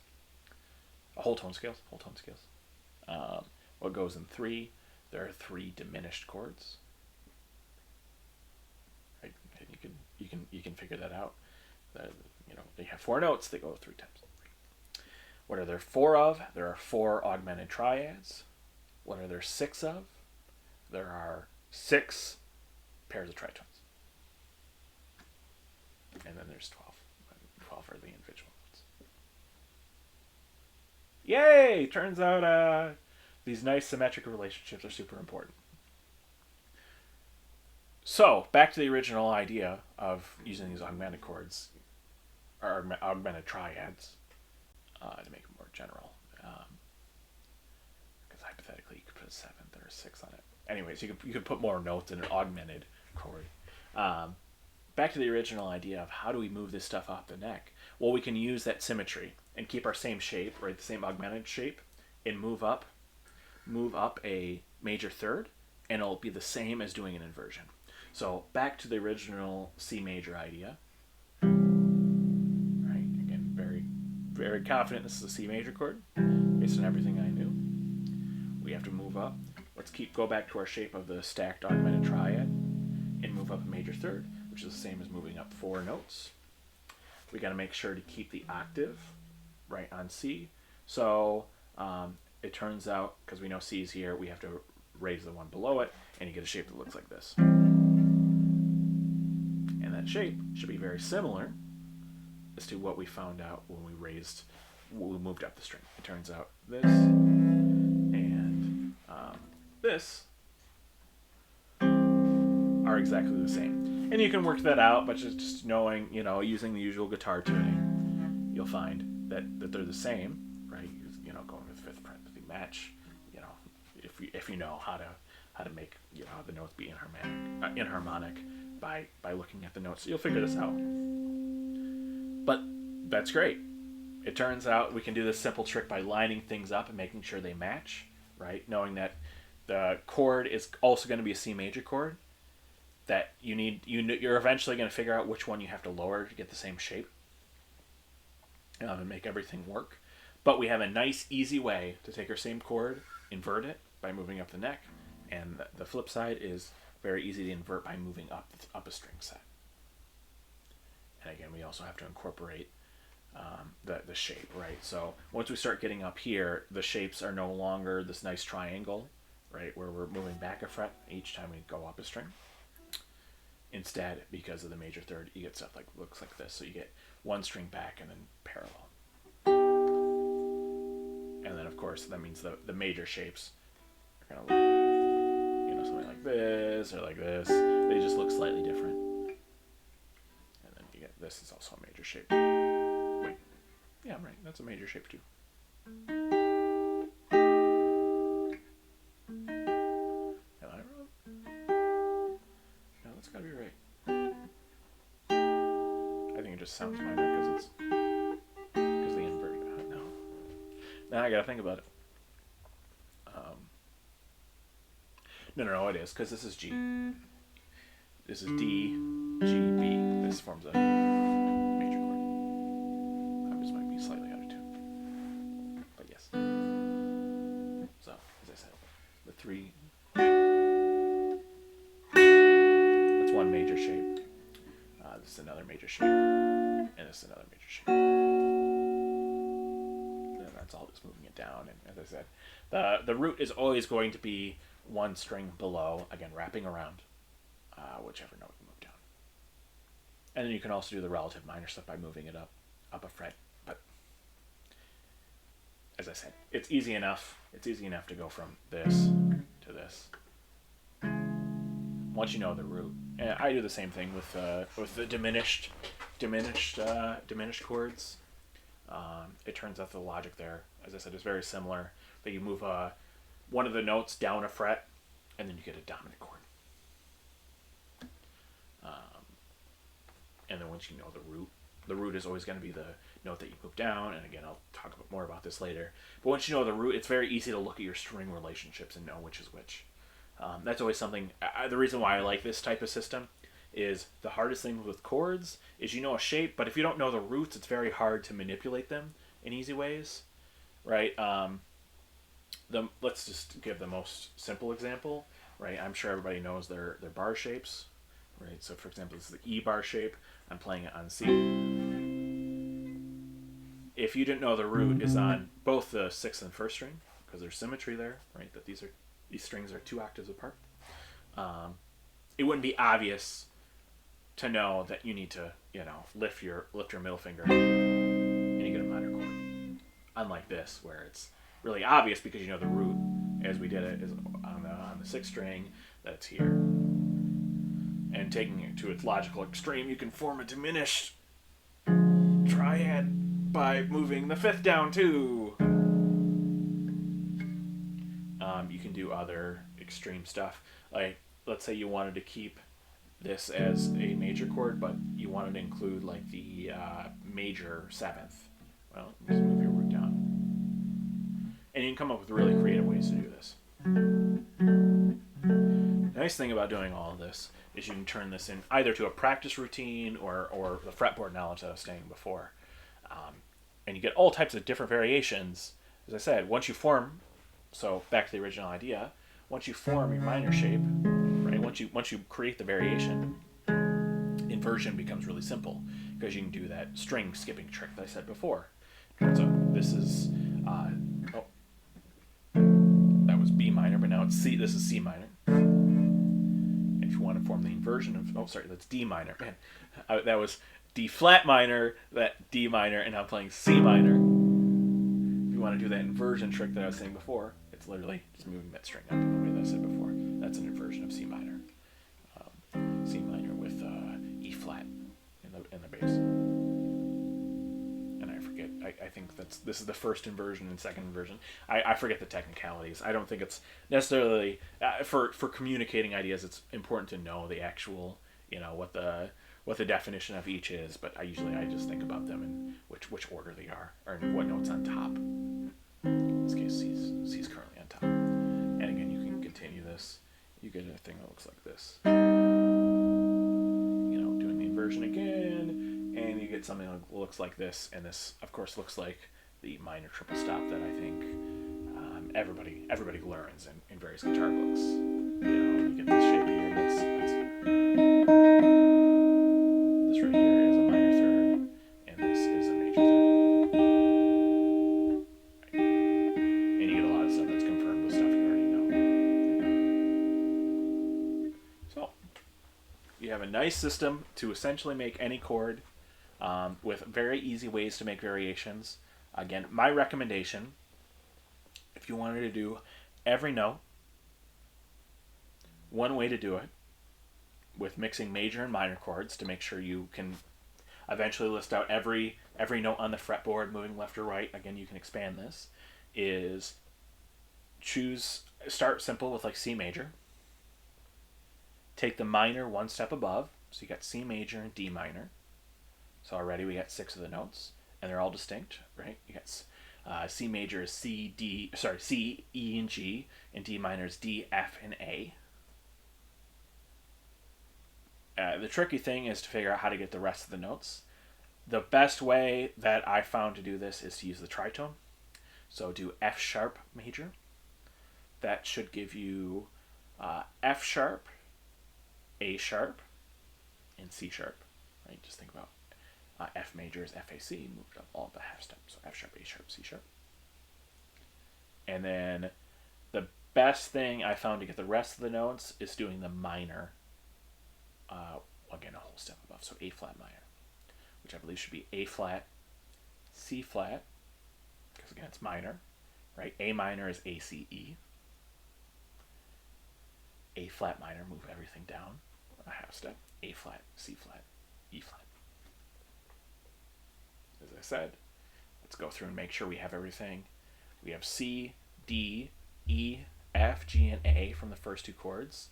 Whole tone scales. What goes in 3? There are 3 diminished chords. Right? And you can figure that out. They have 4 notes. They go 3 times. What are there 4 of? There are 4 augmented triads. What are there 6 of? There are 6 pairs of tritones. And then there's 12. 12 are the individual notes. Yay! Turns out these nice symmetrical relationships are super important. So, back to the original idea of using these augmented chords, or augmented triads, to make them more general. Because hypothetically, you could put a 7th or a 6th on it. Anyways, you could put more notes in an augmented chord. Back to the original idea of how do we move this stuff off the neck? Well, we can use that symmetry and keep our same shape, right, the same augmented shape, and move up a major third, and it'll be the same as doing an inversion. So back to the original C major idea. Right, again, very, very confident this is a C major chord, based on everything I knew. We have to move up. Let's go back to our shape of the stacked augmented triad, and move up a major third, which is the same as moving up 4 notes. We got to make sure to keep the octave right on C. So it turns out, because we know C is here, we have to raise the one below it, and you get a shape that looks like this. And that shape should be very similar as to what we found out when we moved up the string. It turns out this and this are exactly the same. And you can work that out, but just knowing, using the usual guitar tuning, you'll find that they're the same, right? Going with fifth fret, the match, if you know how to make, the notes be inharmonic by looking at the notes. So you'll figure this out. But that's great. It turns out we can do this simple trick by lining things up and making sure they match, right? Knowing that the chord is also going to be a C major chord, that you're eventually going to figure out which one you have to lower to get the same shape and make everything work. But we have a nice, easy way to take our same chord, invert it by moving up the neck, and the flip side is very easy to invert by moving up a string set. And again, we also have to incorporate the shape, right? So once we start getting up here, the shapes are no longer this nice triangle, right, where we're moving back a fret each time we go up a string. Instead, because of the major third, you get stuff looks like this. So you get one string back and then parallel. And then, of course, that means the major shapes are going to look, something like this or like this. They just look slightly different. And then you get this is also a major shape. Wait. Yeah, I'm right. That's a major shape too. Am I wrong? No, that's got to be right. I think it just sounds minor because the invert. No. Now I got to think about it. No, it is, because this is G. This is D, G, B. This forms a major chord. I just might be slightly out of tune. But yes. So, as I said, the three. That's one major shape. This is another major shape. And this is another major shape. And that's all just moving it down. And as I said, the root is always going to be one string below, again, wrapping around whichever note you move down. And then you can also do the relative minor stuff by moving it up a fret. But as I said, it's easy enough. It's easy enough to go from this to this once you know the root. And I do the same thing with the diminished chords. It turns out the logic there, as I said, is very similar. That you move one of the notes down a fret, and then you get a dominant chord. And then once you know the root is always going to be the note that you move down. And again, I'll talk more about this later. But once you know the root, it's very easy to look at your string relationships and know which is which. That's always something. The reason why I like this type of system is the hardest thing with chords is you know a shape, but if you don't know the roots, it's very hard to manipulate them in easy ways, right? Let's just give the most simple example, right? I'm sure everybody knows their bar shapes, right? So for example, this is the E bar shape. I'm playing it on C. If you didn't know the root is on both the sixth and first string, because there's symmetry there, right? That these strings are 2 octaves apart. It wouldn't be obvious to know that you need to, lift your middle finger and you get a minor chord. Unlike this, where it's really obvious because you know the root, as we did it, is on the sixth string that's here. And taking it to its logical extreme, you can form a diminished triad by moving the fifth down too. You can do other extreme stuff. Like, let's say you wanted to keep this as a major chord, but you wanted to include like the major seventh. Well, just move your root down. And you can come up with really creative ways to do this. The nice thing about doing all of this is you can turn this in either to a practice routine or the fretboard knowledge that I was saying before. And you get all types of different variations. As I said, once you form, so back to the original idea, once you form your minor shape, right? Once you create the variation, inversion becomes really simple because you can do that string skipping trick that I said before. So this is Oh, that was B minor, but now it's C. This is C minor. And if you want to form the inversion of, oh, sorry, that's D minor. Man, that was D flat minor, that D minor, and I'm playing C minor. If you want to do that inversion trick that I was saying before, it's literally just moving that string up in the way that I said before. That's an inversion of C minor. C minor with E flat in the bass. And I forget. I think this is the first inversion and second inversion. I forget the technicalities. I don't think it's necessarily for communicating ideas. It's important to know the actual, what the definition of each is. But I just think about them in which order they are, or what notes on top. In this case, C's currently on top. And again, you can continue this. You get a thing that looks like this. Doing the inversion again, and you get something that looks like this. And this, of course, looks like the minor triple stop that I think everybody learns in various guitar books. You get this shape here. This right here is a minor third, and this is a major third. Right. And you get a lot of stuff that's confirmed with stuff you already know. So you have a nice system to essentially make any chord with very easy ways to make variations. Again, my recommendation, if you wanted to do every note, one way to do it, with mixing major and minor chords to make sure you can eventually list out every note on the fretboard moving left or right. Again, you can expand this, is start simple with like C major. Take the minor one step above, so you got C major and D minor. So already we got 6 of the notes, and they're all distinct, right? You got C major is C, E, and G, and D minor is D, F, and A. The tricky thing is to figure out how to get the rest of the notes. The best way that I found to do this is to use the tritone. So do F sharp major. That should give you F sharp, A sharp, and C sharp. Right? Just think about F major is FAC, moved up all the half steps. So F sharp, A sharp, C sharp. And then the best thing I found to get the rest of the notes is doing the minor. Again, a whole step above. So A flat minor, which I believe should be A flat, C flat, because again it's minor, right? A minor is A, C, E. A flat minor, move everything down a half step. A flat, C flat, E flat. As I said, let's go through and make sure we have everything. We have C, D, E, F, G, and A from the first 2 chords.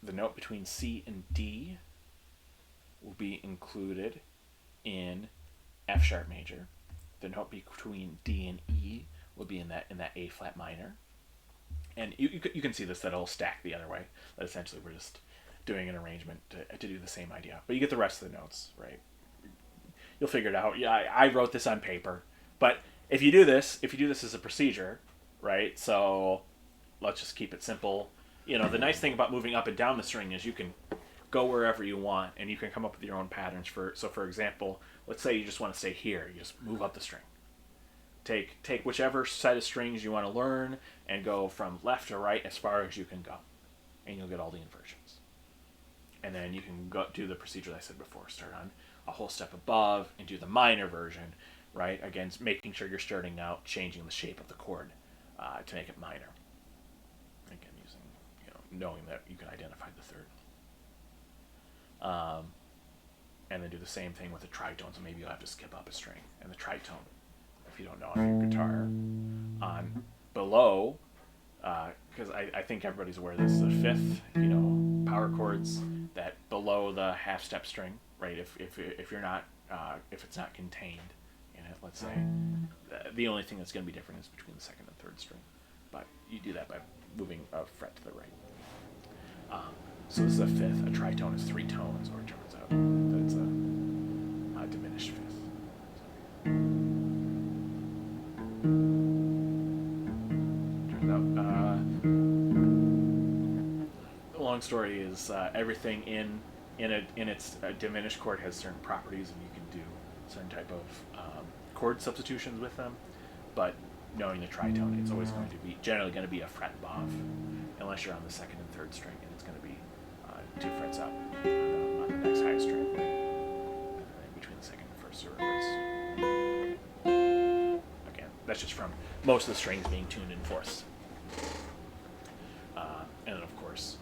The note between C and D will be included in F sharp major. The note between D and E will be in that A flat minor. And you can see this, that it'll stack the other way. That essentially we're just doing an arrangement to do the same idea. But you get the rest of the notes, right? You'll figure it out. Yeah, I wrote this on paper. But if you do this as a procedure, right? So let's just keep it simple. The nice thing about moving up and down the string is you can go wherever you want, and you can come up with your own patterns. So for example, let's say you just want to stay here. You just move up the string. Take whichever set of strings you want to learn and go from left to right as far as you can go, and you'll get all the inversions. And then you can go do the procedure that I said before. Start on a whole step above and do the minor version, right? Again, making sure you're starting out, changing the shape of the chord to make it minor. Again, using, knowing that you can identify the third. And then do the same thing with the tritone. So maybe you'll have to skip up a string. And the tritone, if you don't know on your guitar, on below, because I think everybody's aware this is the 5th, power chords, that below the half step string, right? If you're not, if it's not contained in it, let's say, the only thing that's going to be different is between the 2nd and 3rd string. But you do that by moving a fret to the right. So this is a 5th. A tritone is 3 tones, or it turns out that it's a diminished 5th. Turns out, the long story is everything in its diminished chord has certain properties, and you can do certain type of chord substitutions with them, but knowing the tritone, it's always generally going to be a fret above, unless you're on the second and third string, and it's going to be 2 frets up on the next highest string, between the second and first reverse. Again, that's just from most of the strings being tuned in fourths. And then, of course,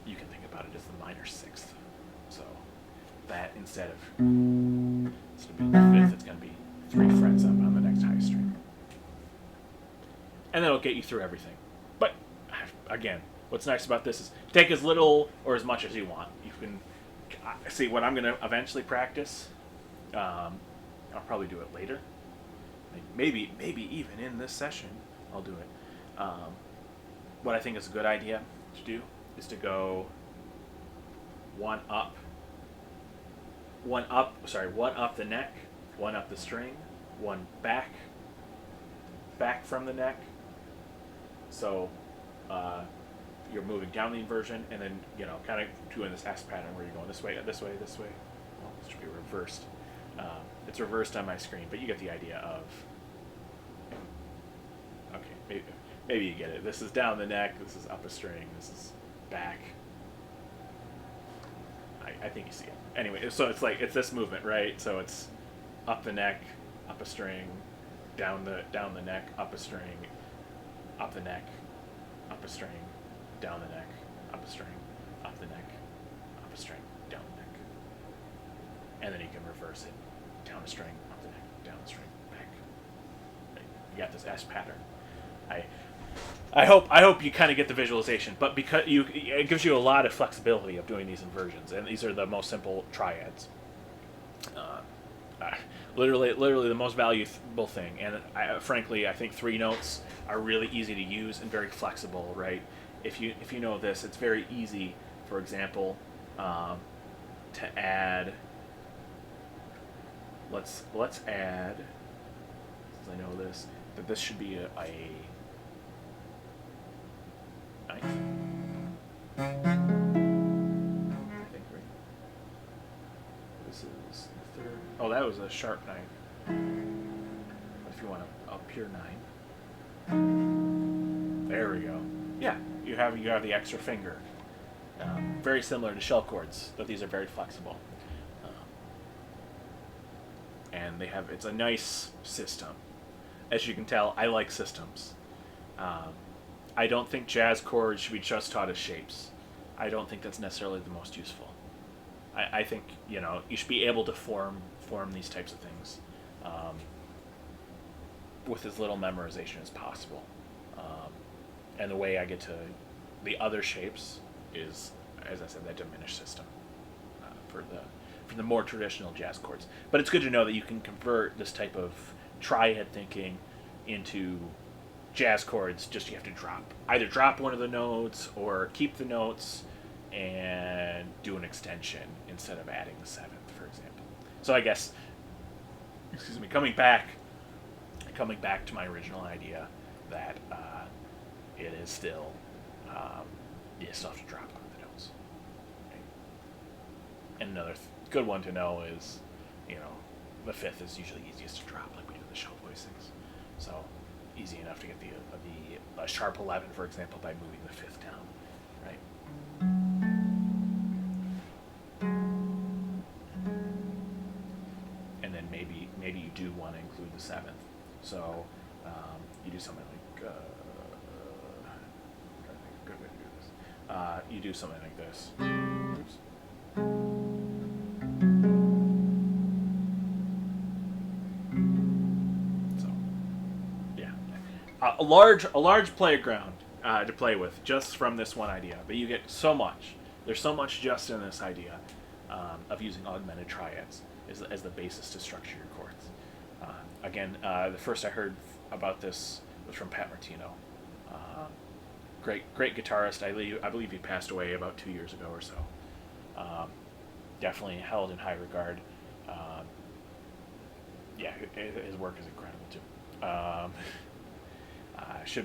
you can think about it as the minor sixth. So that instead of being the fifth, it's going to be 3 frets up on the next highest string. And that'll get you through everything. But, again, what's nice about this is take as little or as much as you want. You can see what I'm going to eventually practice. I'll probably do it later. Maybe even in this session, I'll do it. What I think is a good idea to do is to go one up the neck, one up the string, one back from the neck. So you're moving down the inversion, and then kind of doing this S pattern where you're going this way, this way, this way. Well, this should be reversed. It's reversed on my screen, but you get the idea of. Okay, maybe you get it. This is down the neck. This is up a string. This is back. I think you see it. Anyway, so it's this movement, right? So it's up the neck, up a string, down the neck, up a string, up the neck, up a string, down the neck, up a string, up the neck, up a string, down the neck. And then you can reverse it. Down a string, up the neck, down the string, back. Right? You got this S pattern. I hope you kind of get the visualization, but because it gives you a lot of flexibility of doing these inversions, and these are the most simple triads. Literally the most valuable thing, and frankly, I think 3 notes are really easy to use and very flexible. Right? If you know this, it's very easy. For example, to add. Let's add. Since I know this, that this should be a ninth. I think, right? This is the third. Oh, that was a sharp 9. If you want a pure 9. There we go. Yeah, you have the extra finger. Very similar to shell chords, but these are very flexible. And it's a nice system. As you can tell, I like systems. I don't think jazz chords should be just taught as shapes. I don't think that's necessarily the most useful. I think you should be able to form these types of things with as little memorization as possible. And the way I get to the other shapes is, as I said, that diminished system for the more traditional jazz chords. But it's good to know that you can convert this type of triad thinking into jazz chords. Just you have to either drop one of the notes or keep the notes and do an extension instead of adding the 7th, for example. So I guess, coming back to my original idea that it is still you still have to drop one of the notes. Right? And another good one to know is, the 5th is usually easiest to drop, like we do the shell voicings. So easy enough to get the sharp 11, for example, by moving the 5th down, right? And then maybe you do want to include the 7th, so you do something like I'm trying to think of a good way to do this. You do something like this. Oops. A large playground to play with just from this one idea, but you get so much. There's so much just in this idea of using augmented triads as the basis to structure your chords. Again, the first I heard about this was from Pat Martino, great guitarist. I believe he passed away about 2 years ago or so. Definitely held in high regard. His work is incredible too. Should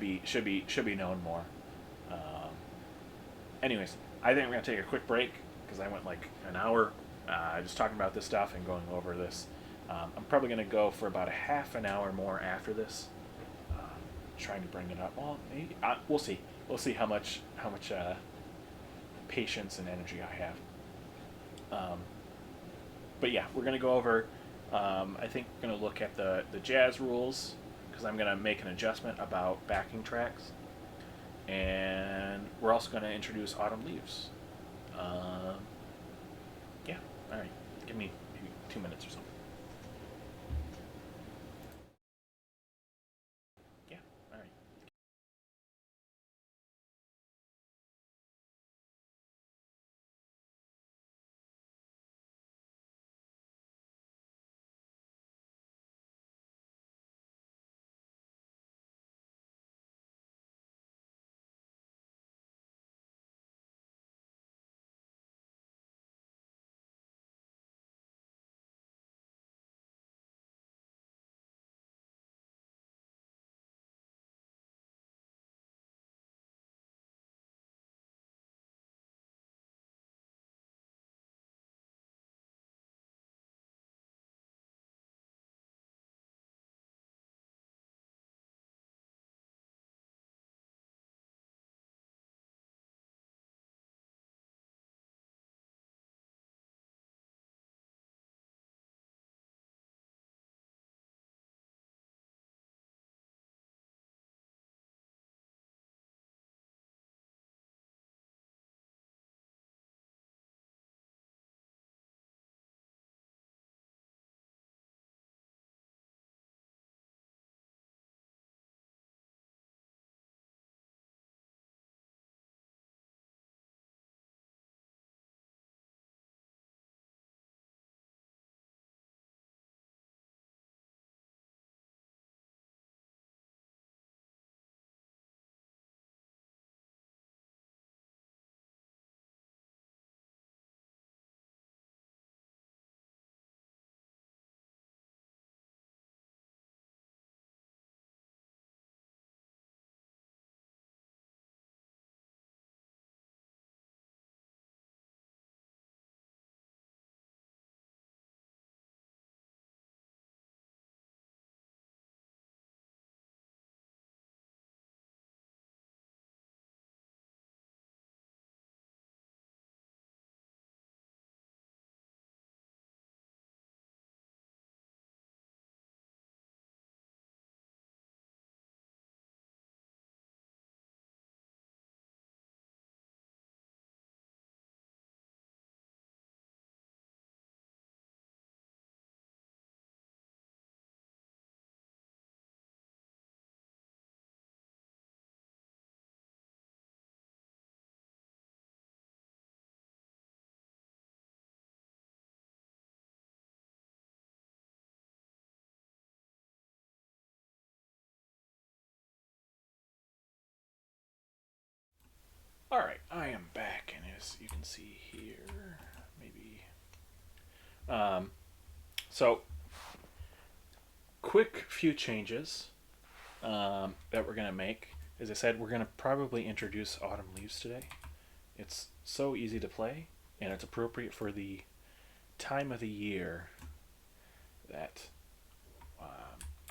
be known more. Anyways, I think we're gonna take a quick break because I went like an hour just talking about this stuff and going over this. I'm probably going to go for about a half an hour more after this, trying to bring it up. Well, maybe we'll see. We'll see how much patience and energy I have. Um, but yeah, we're going to go over. I think we're going to look at the jazz rules because I'm going to make an adjustment about backing tracks, and we're also going to introduce Autumn Leaves. Um, yeah, all right. Give me maybe 2 minutes or so. Yeah, all right. All right, I am back, and as you can see here, maybe. Um, so, quick few changes that we're gonna make. As I said, we're gonna probably introduce Autumn Leaves today. It's so easy to play, and it's appropriate for the time of the year that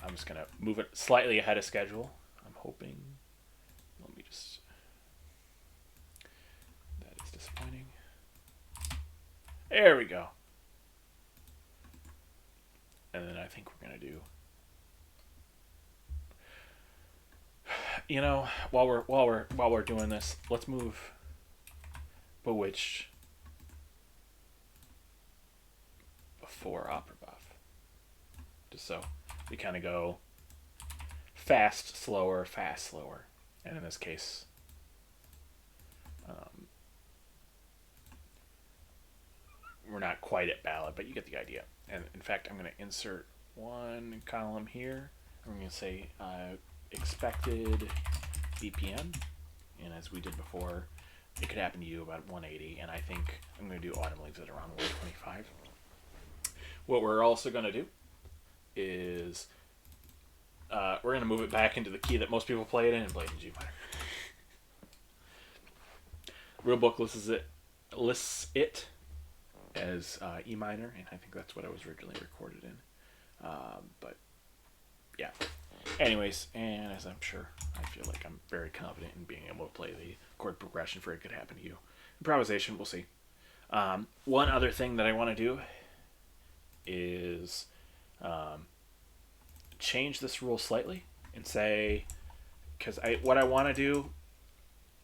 I'm just gonna move it slightly ahead of schedule. I'm hoping. Let me just. That is disappointing. There we go. And then I think we're gonna do. While we're doing this, let's move Bewitched before Opera Buff, just so we kind of go fast, slower, fast, slower, and in this case, um, we're not quite at ballad, but you get the idea. And in fact, I'm going to insert one column here. I'm going to say expected BPM, and as we did before, it could happen to you about 180, and I think I'm going to do Autumn Leaves at around 125. What we're also going to do is we're going to move it back into the key that most people play it in and play it in G minor. Real book lists it as E minor, and I think that's what I was originally recorded in. But yeah. Anyways, and as I'm sure, I feel like I'm very confident in being able to play the chord progression for It Could Happen to You. Improvisation, we'll see. One other thing that I want to do is change this rule slightly and say, because what I want to do,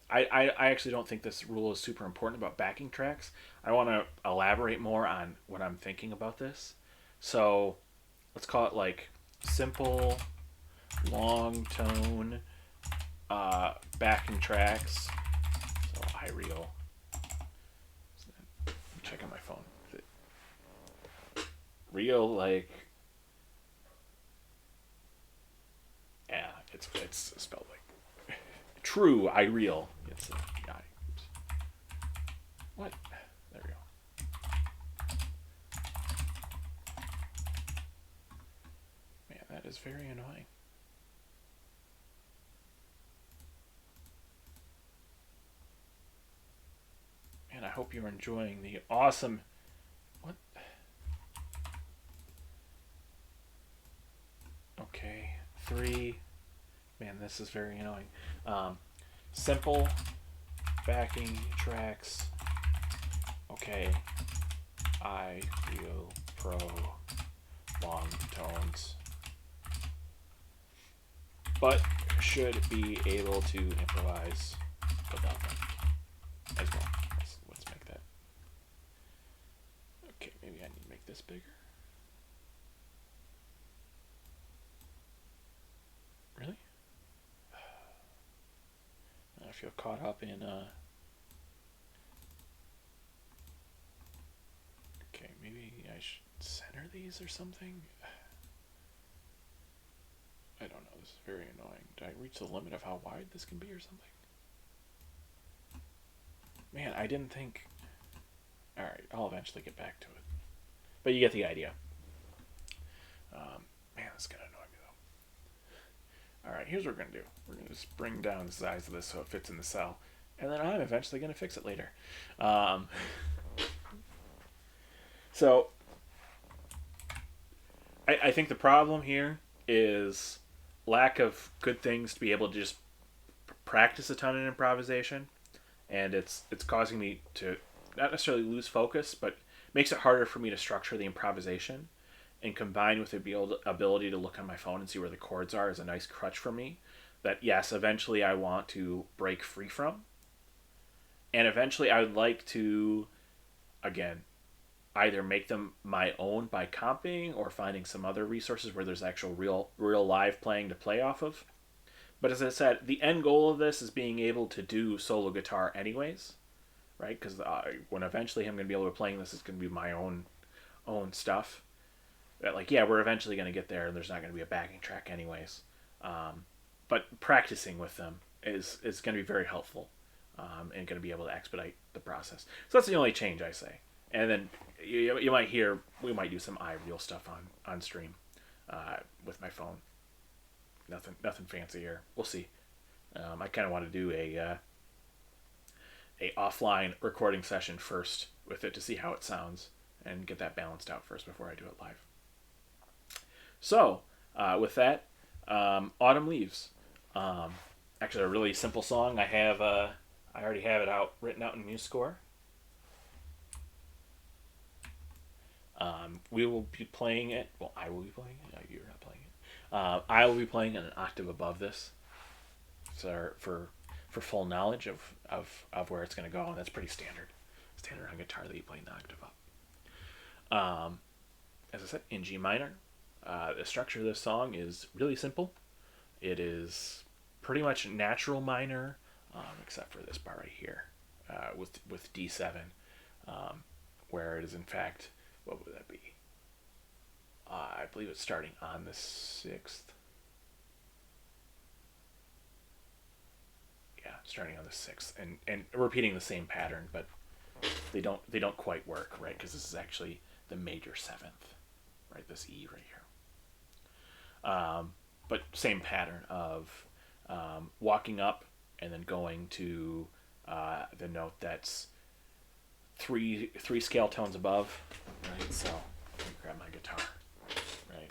I actually don't think this rule is super important about backing tracks. I want to elaborate more on what I'm thinking about this. So let's call it like simple, long tone backing tracks. So I reel. Check on my phone. Real like, yeah, it's spelled like true. I real. It's yeah. What? There we go. Man, that is very annoying. Man, I hope you're enjoying the awesome. What? Okay, 3. Man, this is very annoying. Simple backing tracks. Okay, I feel pro long tones, but should be able to improvise without them as well. Let's make that. Okay, maybe I need to make this bigger. Really? I feel caught up in okay, maybe I should center these or something. I don't know, this is very annoying. Did I reach the limit of how wide this can be or something? Man, I didn't think. Alright, I'll eventually get back to it. But you get the idea. Man, this is going to annoy me though. Alright, here's what we're going to do. We're going to just bring down the size of this so it fits in the cell. And then I'm eventually going to fix it later. So, I think the problem here is lack of good things to be able to just practice a ton in improvisation. And it's causing me to not necessarily lose focus, but makes it harder for me to structure the improvisation. And combined with the ability to look on my phone and see where the chords are is a nice crutch for me that, yes, eventually I want to break free from. And eventually I would like to, again, either make them my own by comping or finding some other resources where there's actual real live playing to play off of. But as I said, the end goal of this is being able to do solo guitar anyways, right? Because when eventually I'm going to be able to playing this, it's going to be my own stuff. But like, yeah, we're eventually going to get there, and there's not going to be a backing track anyways. But practicing with them is going to be very helpful, and going to be able to expedite the process. So that's the only change I say. And then you might hear we might do some iReal stuff on stream with my phone. Nothing fancy here. We'll see. I kind of want to do a offline recording session first with it to see how it sounds and get that balanced out first before I do it live. So with that, Autumn Leaves. Actually, a really simple song. I already have it written out in MuseScore. We will be playing it. Well, I will be playing it. No, you're not playing it. I will be playing an octave above this. So for full knowledge of where it's going to go, and that's pretty standard on guitar that you play an octave up. As I said, in G minor. The structure of this song is really simple. It is pretty much natural minor, except for this bar right here, with D7, where it is in fact, what would that be? I believe it's starting on the 6th. Yeah, starting on the 6th, and repeating the same pattern, but they don't quite work, right? Because this is actually the major 7th, right? This E right here. But same pattern of walking up and then going to the note that's three scale tones above, right? So let me grab my guitar, right?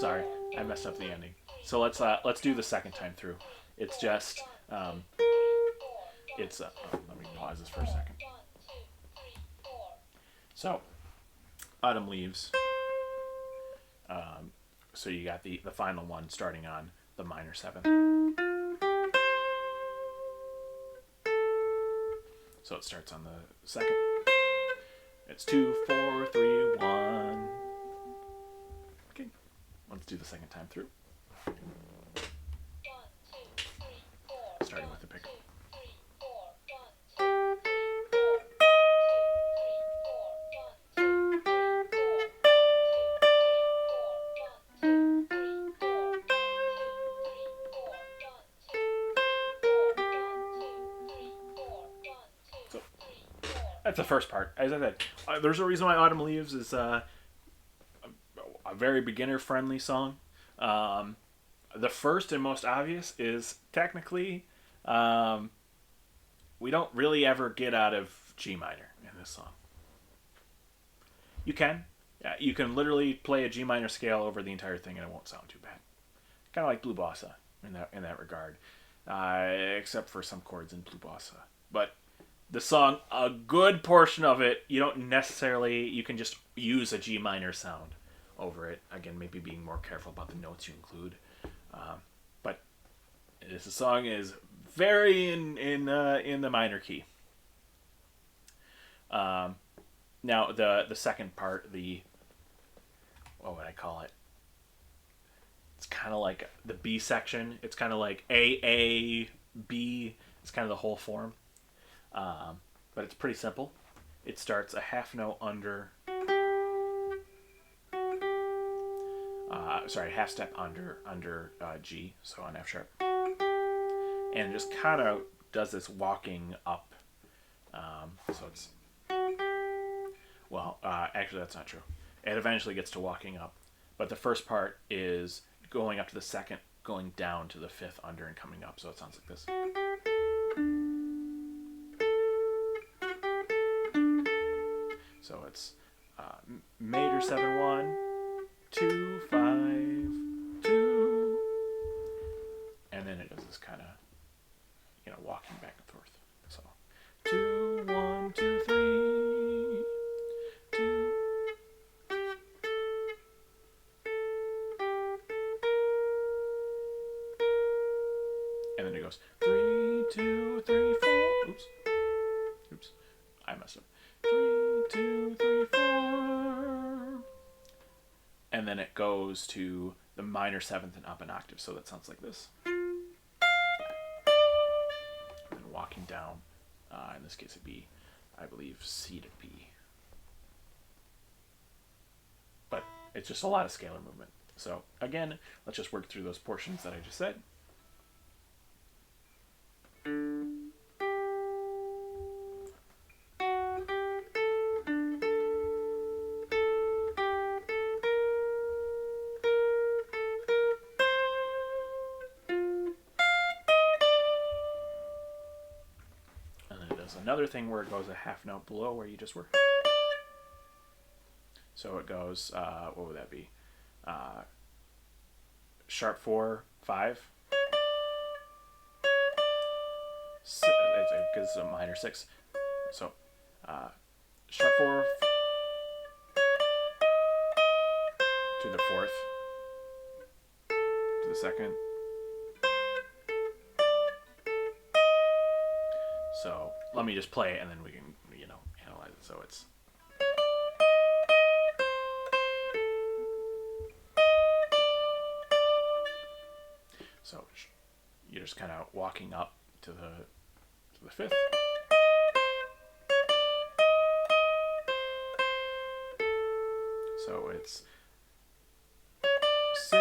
Sorry, I messed up the ending. So let's do the second time through. It's just let me pause this for a second. So autumn leaves. So you got the final one starting on the minor seventh. So it starts on the second. It's 2, 4, 3, 1. Okay, let's do the second time through. Starting with the pickup. That's the first part. As I said, there's a reason why Autumn Leaves is a very beginner-friendly song. The first and most obvious is technically we don't really ever get out of G minor in this song. You can. Yeah, you can literally play a G minor scale over the entire thing and it won't sound too bad. Kind of like Blue Bossa in that regard, except for some chords in Blue Bossa. But the song, a good portion of it, you can just use a G minor sound over it. Again, maybe being more careful about the notes you include. But the song is very in the minor key. Now the second part, what would I call it? It's kind of like the B section. It's kind of like A, B. It's kind of the whole form. But it's pretty simple. It starts a half note under, half step under G, so on F sharp, and it just kind of does this walking up. So it's actually that's not true. It eventually gets to walking up, but the first part is going up to the second, going down to the fifth under, and coming up. So it sounds like this. So it's major 7-1, 2, 5, 2, and then it does this kind of walking back and forth. So 2, 1, 2, 3, 2, and then it goes 3, 2, 3, 4. Oops, I messed up. 3, 2, 3, 4, and then it goes to the minor seventh and up an octave. So that sounds like this. And then walking down, in this case it'd be, I believe, C to B. But it's just a lot of scalar movement. So again, let's just work through those portions that I just said. And then it does another thing where it goes a half note below where you just were. So it goes, what would that be? Sharp 4, 5. It gives a minor 6. So sharp 4 to the fourth, to the second. So let me just play it and then we can, analyze it. So it's. So you're just kind of walking up to the fifth. So it's 6,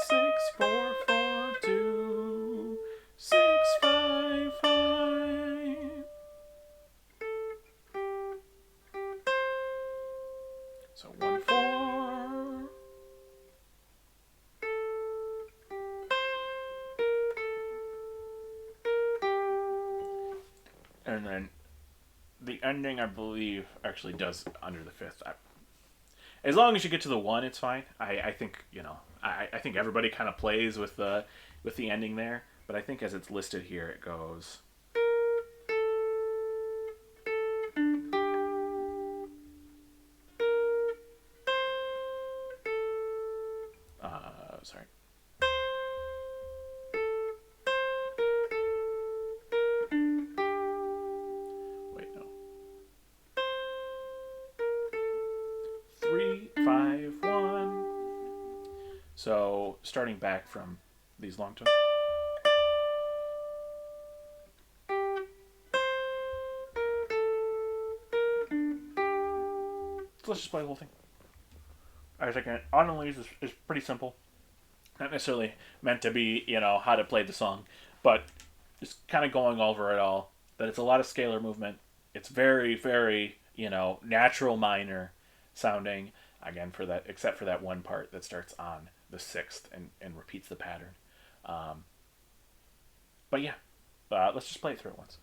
6, 4, 4, 2, 6, 5, 5. So 1, 4. And then the ending, I believe, actually does under the fifth. As long as you get to the 1, it's fine. I think I think everybody kind of plays with the ending there, but I think as it's listed here, it goes. Sorry. Wait, no. 3, 5, 1. So starting back from these long tones. So let's just play the whole thing. I think Unreleased is pretty simple. Not necessarily meant to be, how to play the song, but just kind of going over it all. That it's a lot of scalar movement. It's very, very, natural minor sounding. Again, except for that one part that starts on the sixth and repeats the pattern. But yeah, let's just play it through it once.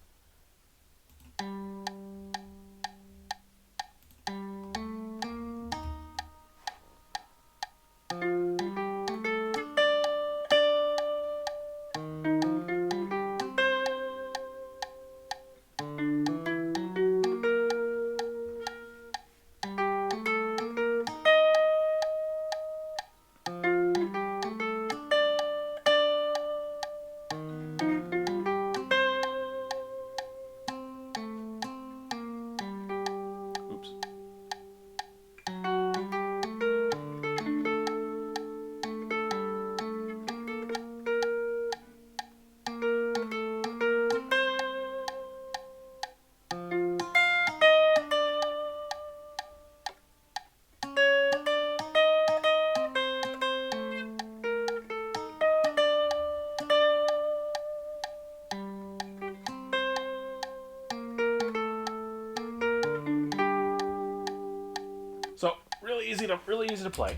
So really easy to play.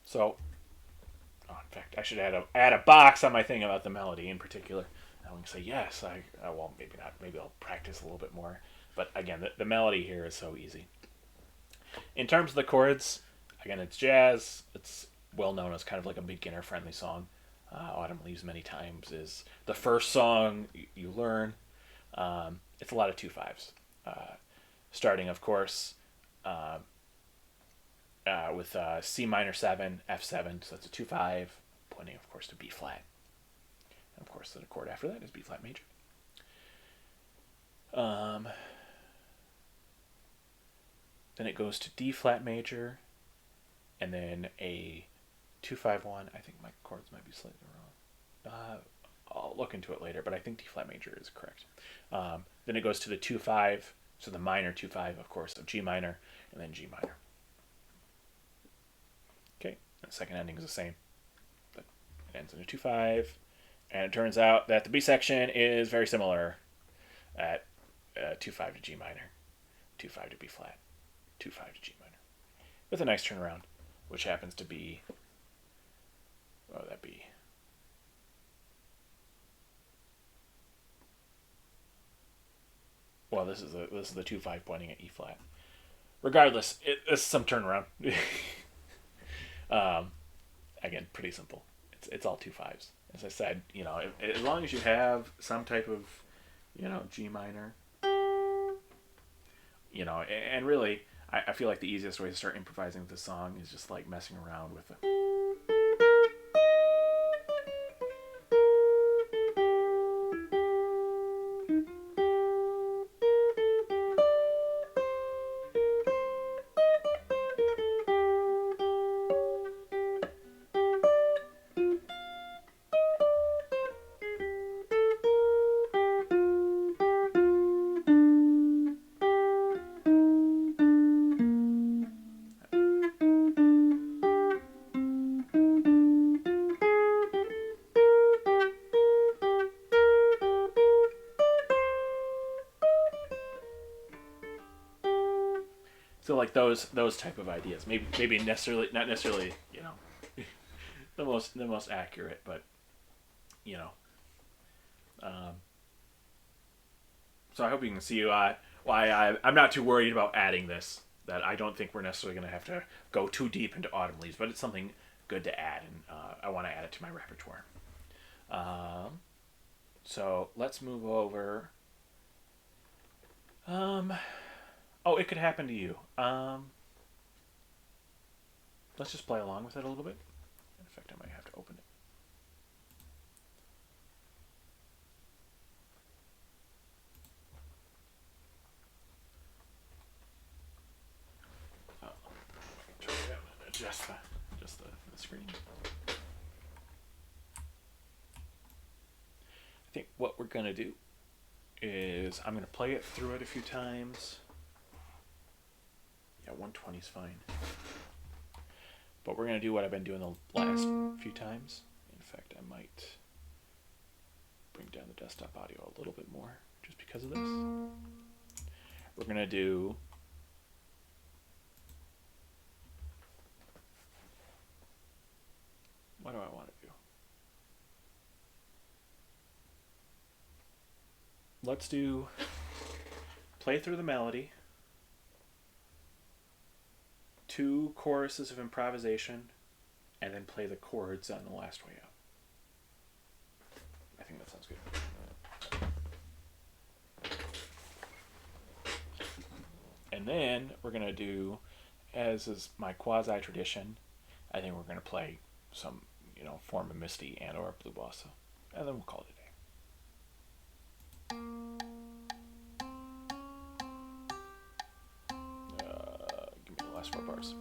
So, in fact, I should add a box on my thing about the melody in particular. I can say yes. Well, maybe not. Maybe I'll practice a little bit more. But again, the melody here is so easy. In terms of the chords, again, it's jazz. It's well known as kind of like a beginner-friendly song. Autumn Leaves Many Times is the first song you learn. It's a lot of 2/5s. Starting, of course, with C minor 7, F7, so that's a 2/5, pointing, of course, to B flat. And of course, the chord after that is B flat major. Then it goes to D flat major, and then a 2-5-1. I think my chords might be slightly wrong. I'll look into it later, but I think D flat major is correct. Then it goes to the 2-5, so the minor 2-5, of course, of G minor, and then G minor. Okay, the second ending is the same. But it ends in a 2-5, and it turns out that the B section is very similar at 2-5 to G minor, 2-5 to B flat, 2-5 to G minor, with a nice turnaround, which happens to be, what would that be? Well, this is the 2-5 pointing at E flat. Regardless, it's some turnaround. Again, pretty simple. It's all 2-5s. As I said, as long as you have some type of, G minor, and really, I feel like the easiest way to start improvising with this song is just like messing around with it. So like those type of ideas, maybe not necessarily the most accurate, but so I hope you can see why I'm not too worried about adding this. That I don't think we're necessarily going to have to go too deep into autumn leaves, but it's something good to add, and I want to add it to my repertoire. So let's move over. Oh, it could happen to you. Let's just play along with it a little bit. In fact, I might have to open it. Oh, try to adjust the screen. I think what we're gonna do is I'm gonna play it through it a few times. Yeah, 120 is fine. But we're going to do what I've been doing the last few times. In fact, I might bring down the desktop audio a little bit more just because of this. We're going to do what do I want to do? Let's do play through the melody, 2 choruses of improvisation, and then play the chords on the last way out. I think that sounds good. And then we're going to do, as is my quasi-tradition, I think we're going to play some, form of Misty and or Blue Bossa. And then we'll call it a day. Give me the last 4 bars.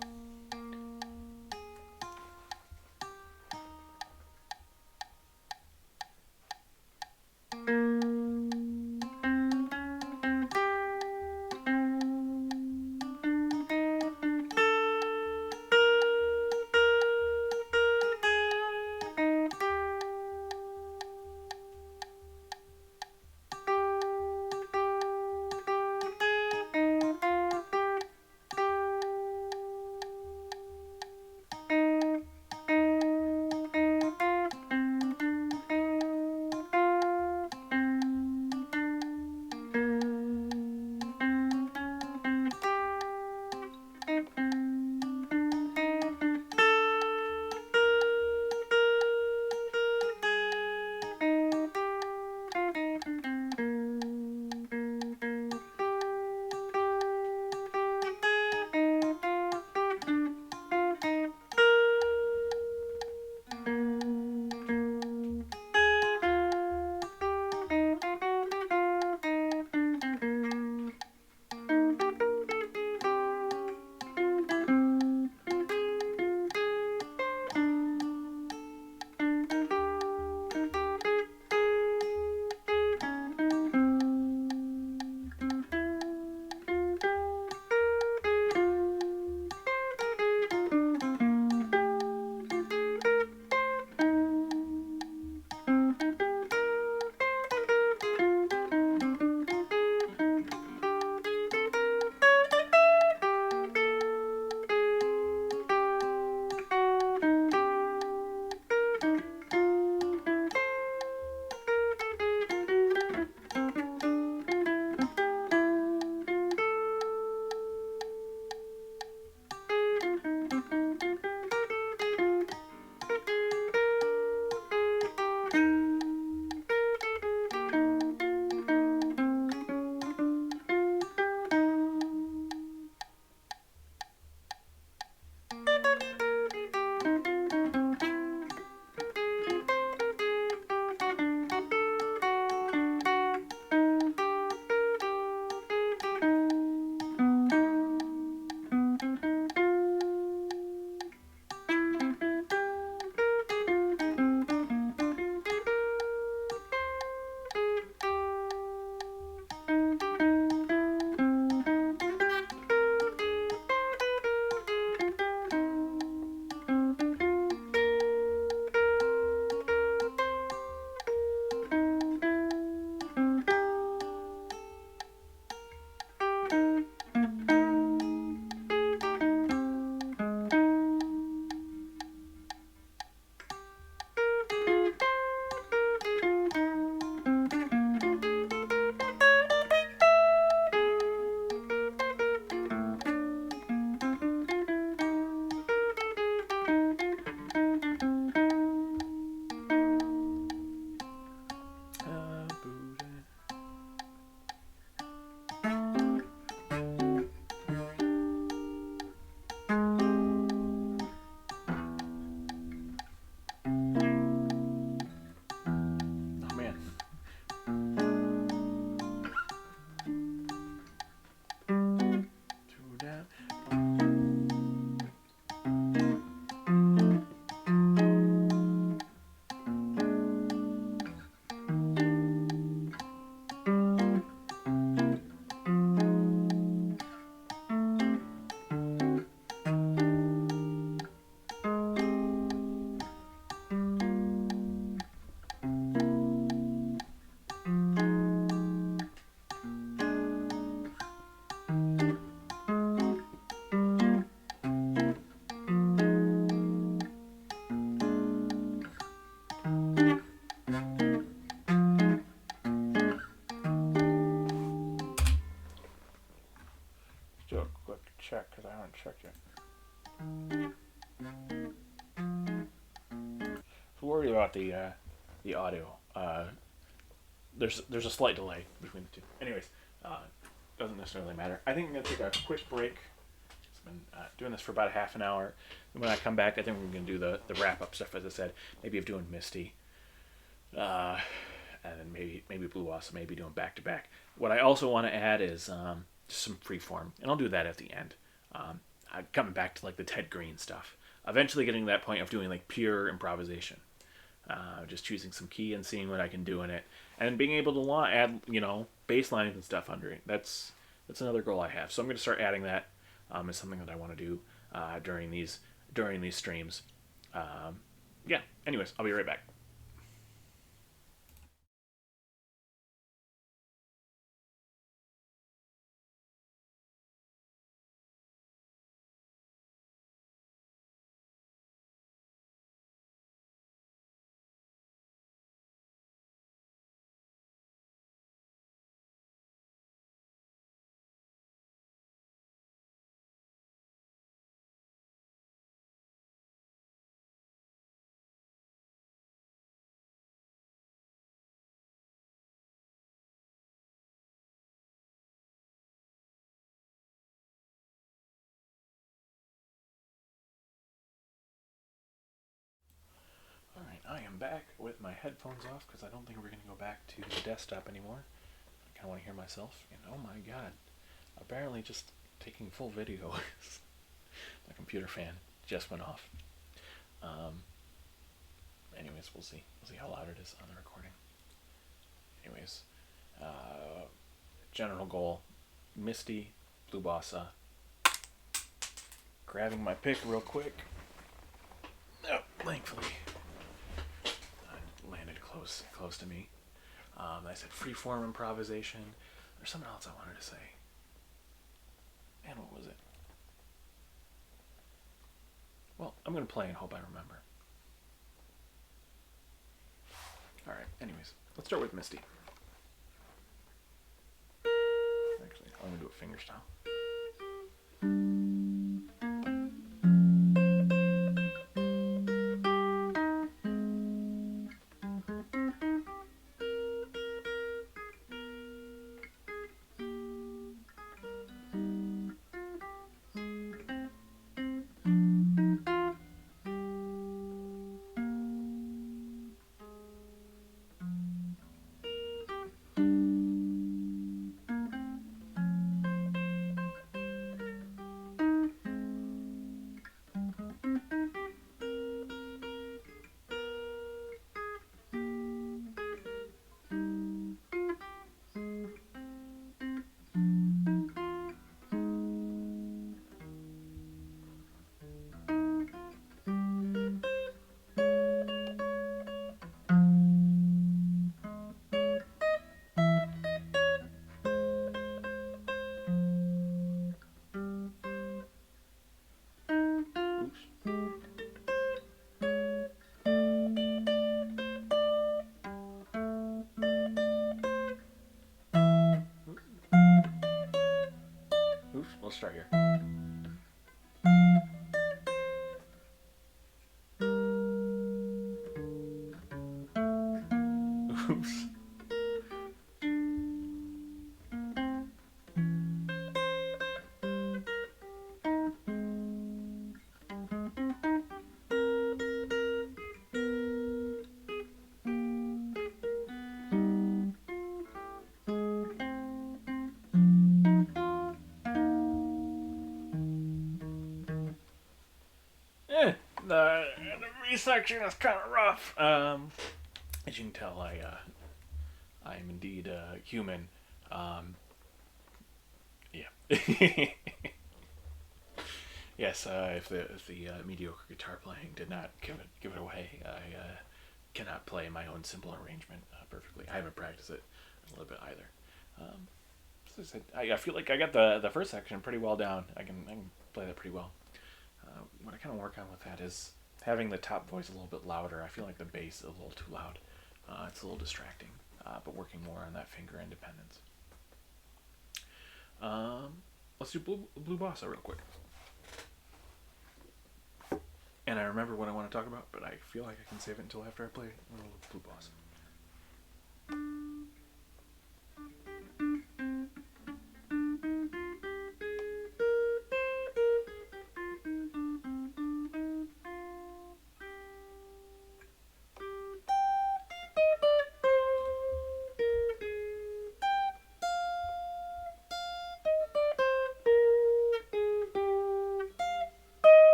worried about the audio. There's a slight delay between the two. Anyways, doesn't necessarily matter. I think I'm gonna take a quick break. I've been doing this for about a half an hour. And when I come back, I think we're gonna do the wrap up stuff, as I said. Maybe of doing Misty, and then maybe Blue Wasp, maybe doing back to back. What I also want to add is just some freeform, and I'll do that at the end. I'm coming back to like the Ted Green stuff. Eventually, getting to that point of doing like pure improvisation, just choosing some key and seeing what I can do in it, and being able to add bass lines and stuff under it. That's another goal I have. So I'm going to start adding that as something that I want to do during these streams. Yeah. Anyways, I'll be right back. Alright, I am back with my headphones off because I don't think we're going to go back to the desktop anymore. I kind of want to hear myself. And oh my god, apparently just taking full video. My computer fan just went off. Anyways, we'll see. We'll see how loud it is on the recording. Anyways, general goal, Misty, Blue Bossa. Grabbing my pick real quick. Oh, thankfully, landed close to me. I said freeform improvisation. There's something else I wanted to say. Man, what was it? Well, I'm going to play and hope I remember. Alright, anyways, let's start with Misty. Actually, I'm going to do it fingerstyle. Let's start here. Oops. The resection is kind of rough. As you can tell, I am indeed human. Yeah. Yes. If the mediocre guitar playing did not give it away, I cannot play my own simple arrangement perfectly. I haven't practiced it a little bit either. As I said, I feel like I got the first section pretty well down. I can play that pretty well. What I kind of work on with that is having the top voice a little bit louder. I feel like the bass is a little too loud. It's a little distracting, but working more on that finger independence. Let's do Blue Bossa real quick. and I remember what I want to talk about, but I feel like I can save it until after I play Little Blue Boss.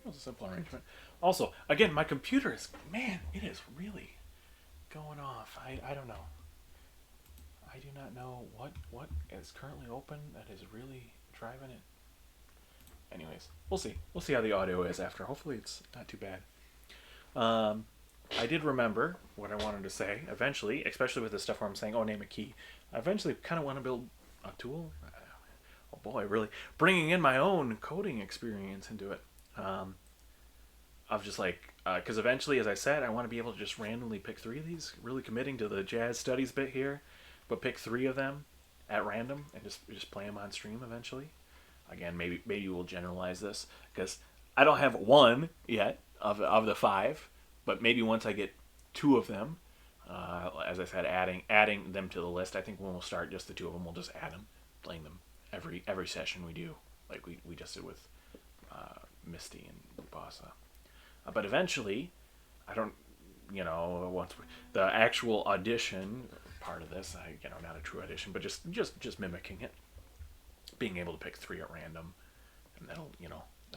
A simple arrangement. Also, again, my computer is, man, it is really going off. I don't know. I do not know what is currently open that is really driving it. Anyways, we'll see. We'll see how the audio is after. Hopefully, it's not too bad. I did remember what I wanted to say eventually, especially with the stuff where I'm saying, "Oh, name a key." I eventually kind of want to build a tool. Oh boy, really bringing in my own coding experience into it. Of just like, because eventually, as I said, I want to be able to just randomly pick 3 of these, really committing to the jazz studies bit here, but pick 3 of them at random and just play them on stream eventually. Again, maybe we'll generalize this because I don't have one yet of the 5, but maybe once I get 2 of them, as I said, adding them to the list. I think when we'll start just the 2 of them, we'll just add them, playing them every session we do, like we just did with Misty and Bossa. But eventually, I don't, once the actual audition part of this, not a true audition, but just mimicking it, being able to pick 3 at random, and that'll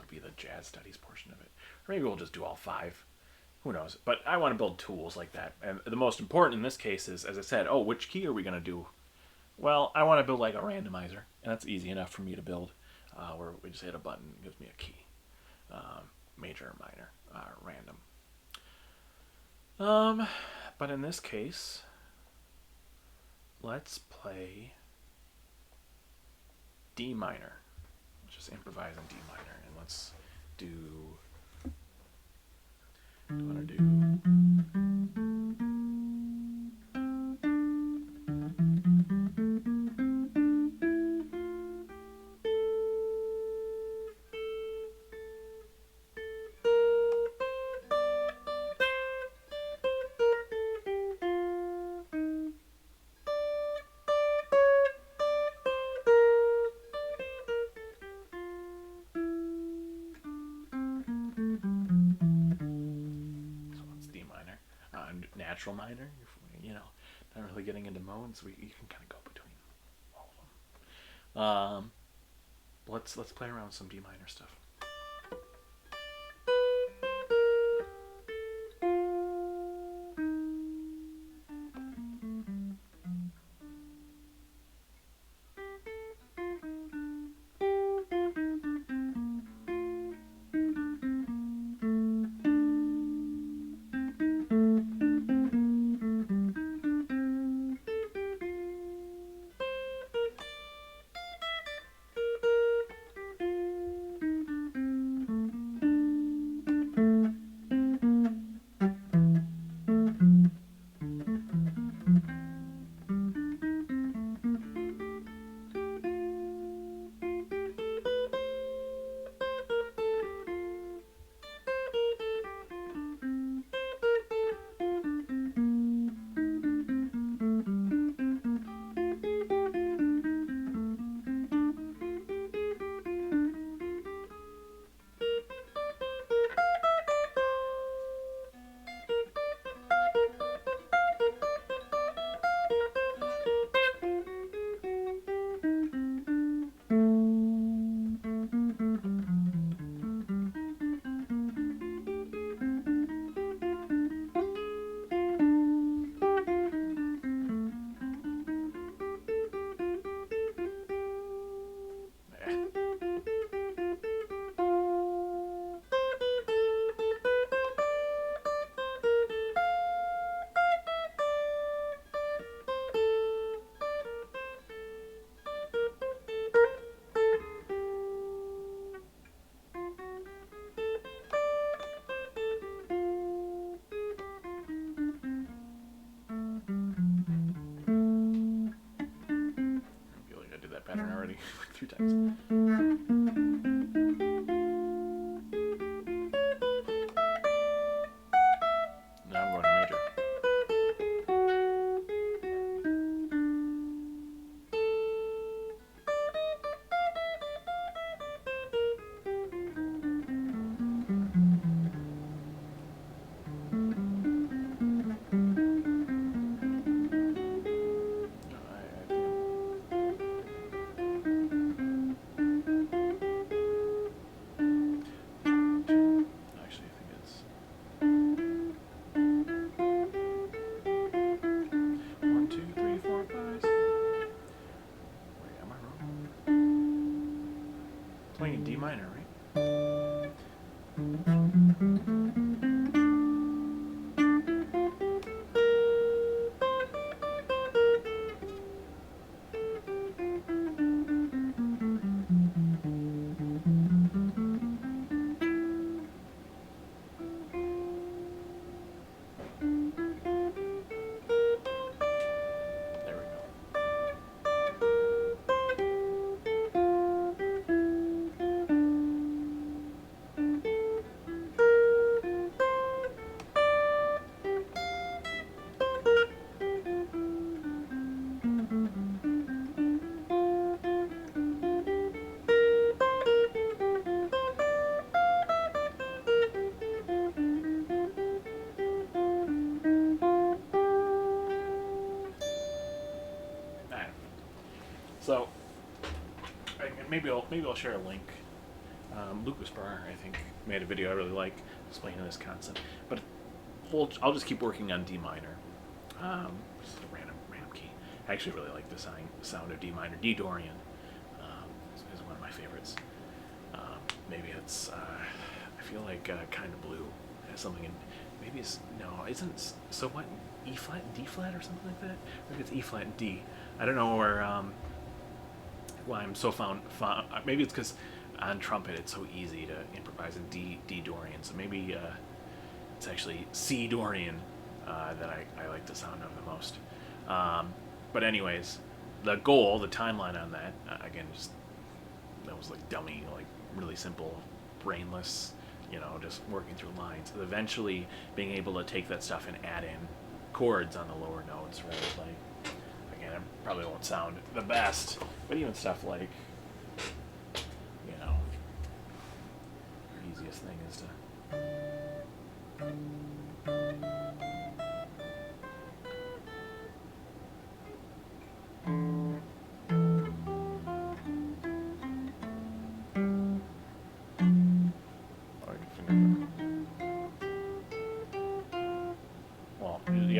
be the jazz studies portion of it. Or maybe we'll just do all 5. Who knows? But I want to build tools like that, and the most important in this case is, as I said, which key are we gonna do? Well, I want to build like a randomizer, and that's easy enough for me to build, where we just hit a button, it gives me a key. Major or minor, random. But in this case, let's play D minor. Let's just improvise on D minor, and let's do. I want to do. natural minor, you know, not really getting into modes, you can kind of go between all of them. Let's play around with some D minor stuff. I feel like I did that pattern already a few times. Now I'm going to major. Actually, I think it's 1, 2, 3, 4, 5. Wait, am I wrong? Playing in D minor, right? There we go. So, maybe I'll share a link. Lucas Barr, I think, made a video I really like explaining this concept. But I'll just keep working on D minor. Just a random key. I actually really like the sound of D minor. D Dorian is one of my favorites. Maybe it's I feel like Kind of Blue has something in. Maybe it's no, isn't so what? E flat, D flat, or something like that. Maybe it's E flat and D. I don't know where. Why I'm so found. Maybe it's because on trumpet it's so easy to improvise in D Dorian. So maybe it's actually C Dorian that I like the sound of the most. But anyways, the goal, the timeline on that, again, just that was like dummy, like really simple, brainless, just working through lines. And eventually being able to take that stuff and add in chords on the lower notes, right? Like, again, it probably won't sound the best, but even stuff like, the easiest thing is to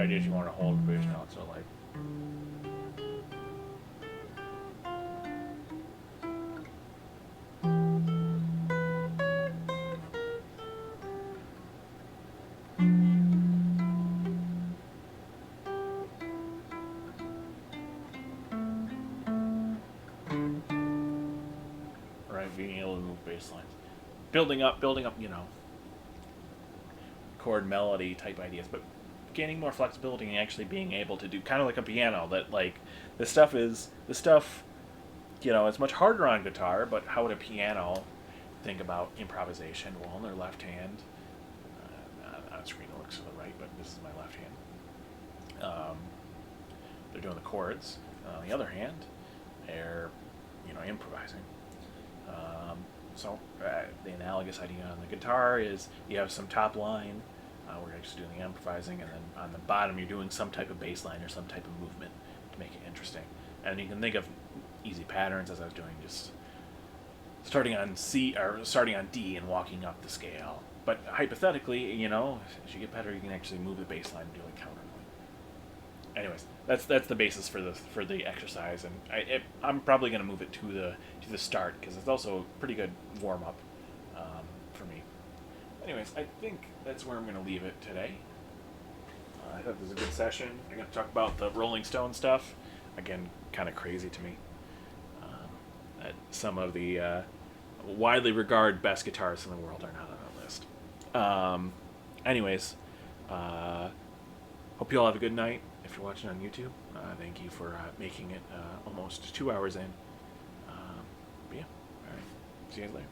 idea is you want to hold the bass note, so like. Right, being able to move bass lines. Building up, chord melody type ideas, but gaining more flexibility and actually being able to do kind of like a piano that like the stuff it's much harder on guitar, but how would a piano think about improvisation? Well, on their left hand, on screen it looks to the right, but this is my left hand. They're doing the chords. On the other hand, they're improvising. The analogous idea on the guitar is you have some top line, where you're actually doing the improvising, and then on the bottom you're doing some type of bass line or some type of movement to make it interesting. And you can think of easy patterns as I was doing, just starting on C or starting on D and walking up the scale. But hypothetically, as you get better, you can actually move the bass line and do like counterpoint. Anyways, that's the basis for the exercise, and I'm probably going to move it to the start because it's also a pretty good warm up for me. Anyways, I think that's where I'm going to leave it today. I thought this was a good session. I'm going to talk about the Rolling Stone stuff. Again, kind of crazy to me. That some of the widely regarded best guitarists in the world are not on that list. Anyways, hope you all have a good night. If you're watching on YouTube, thank you for making it almost 2 hours in. But yeah, all right. See you guys later.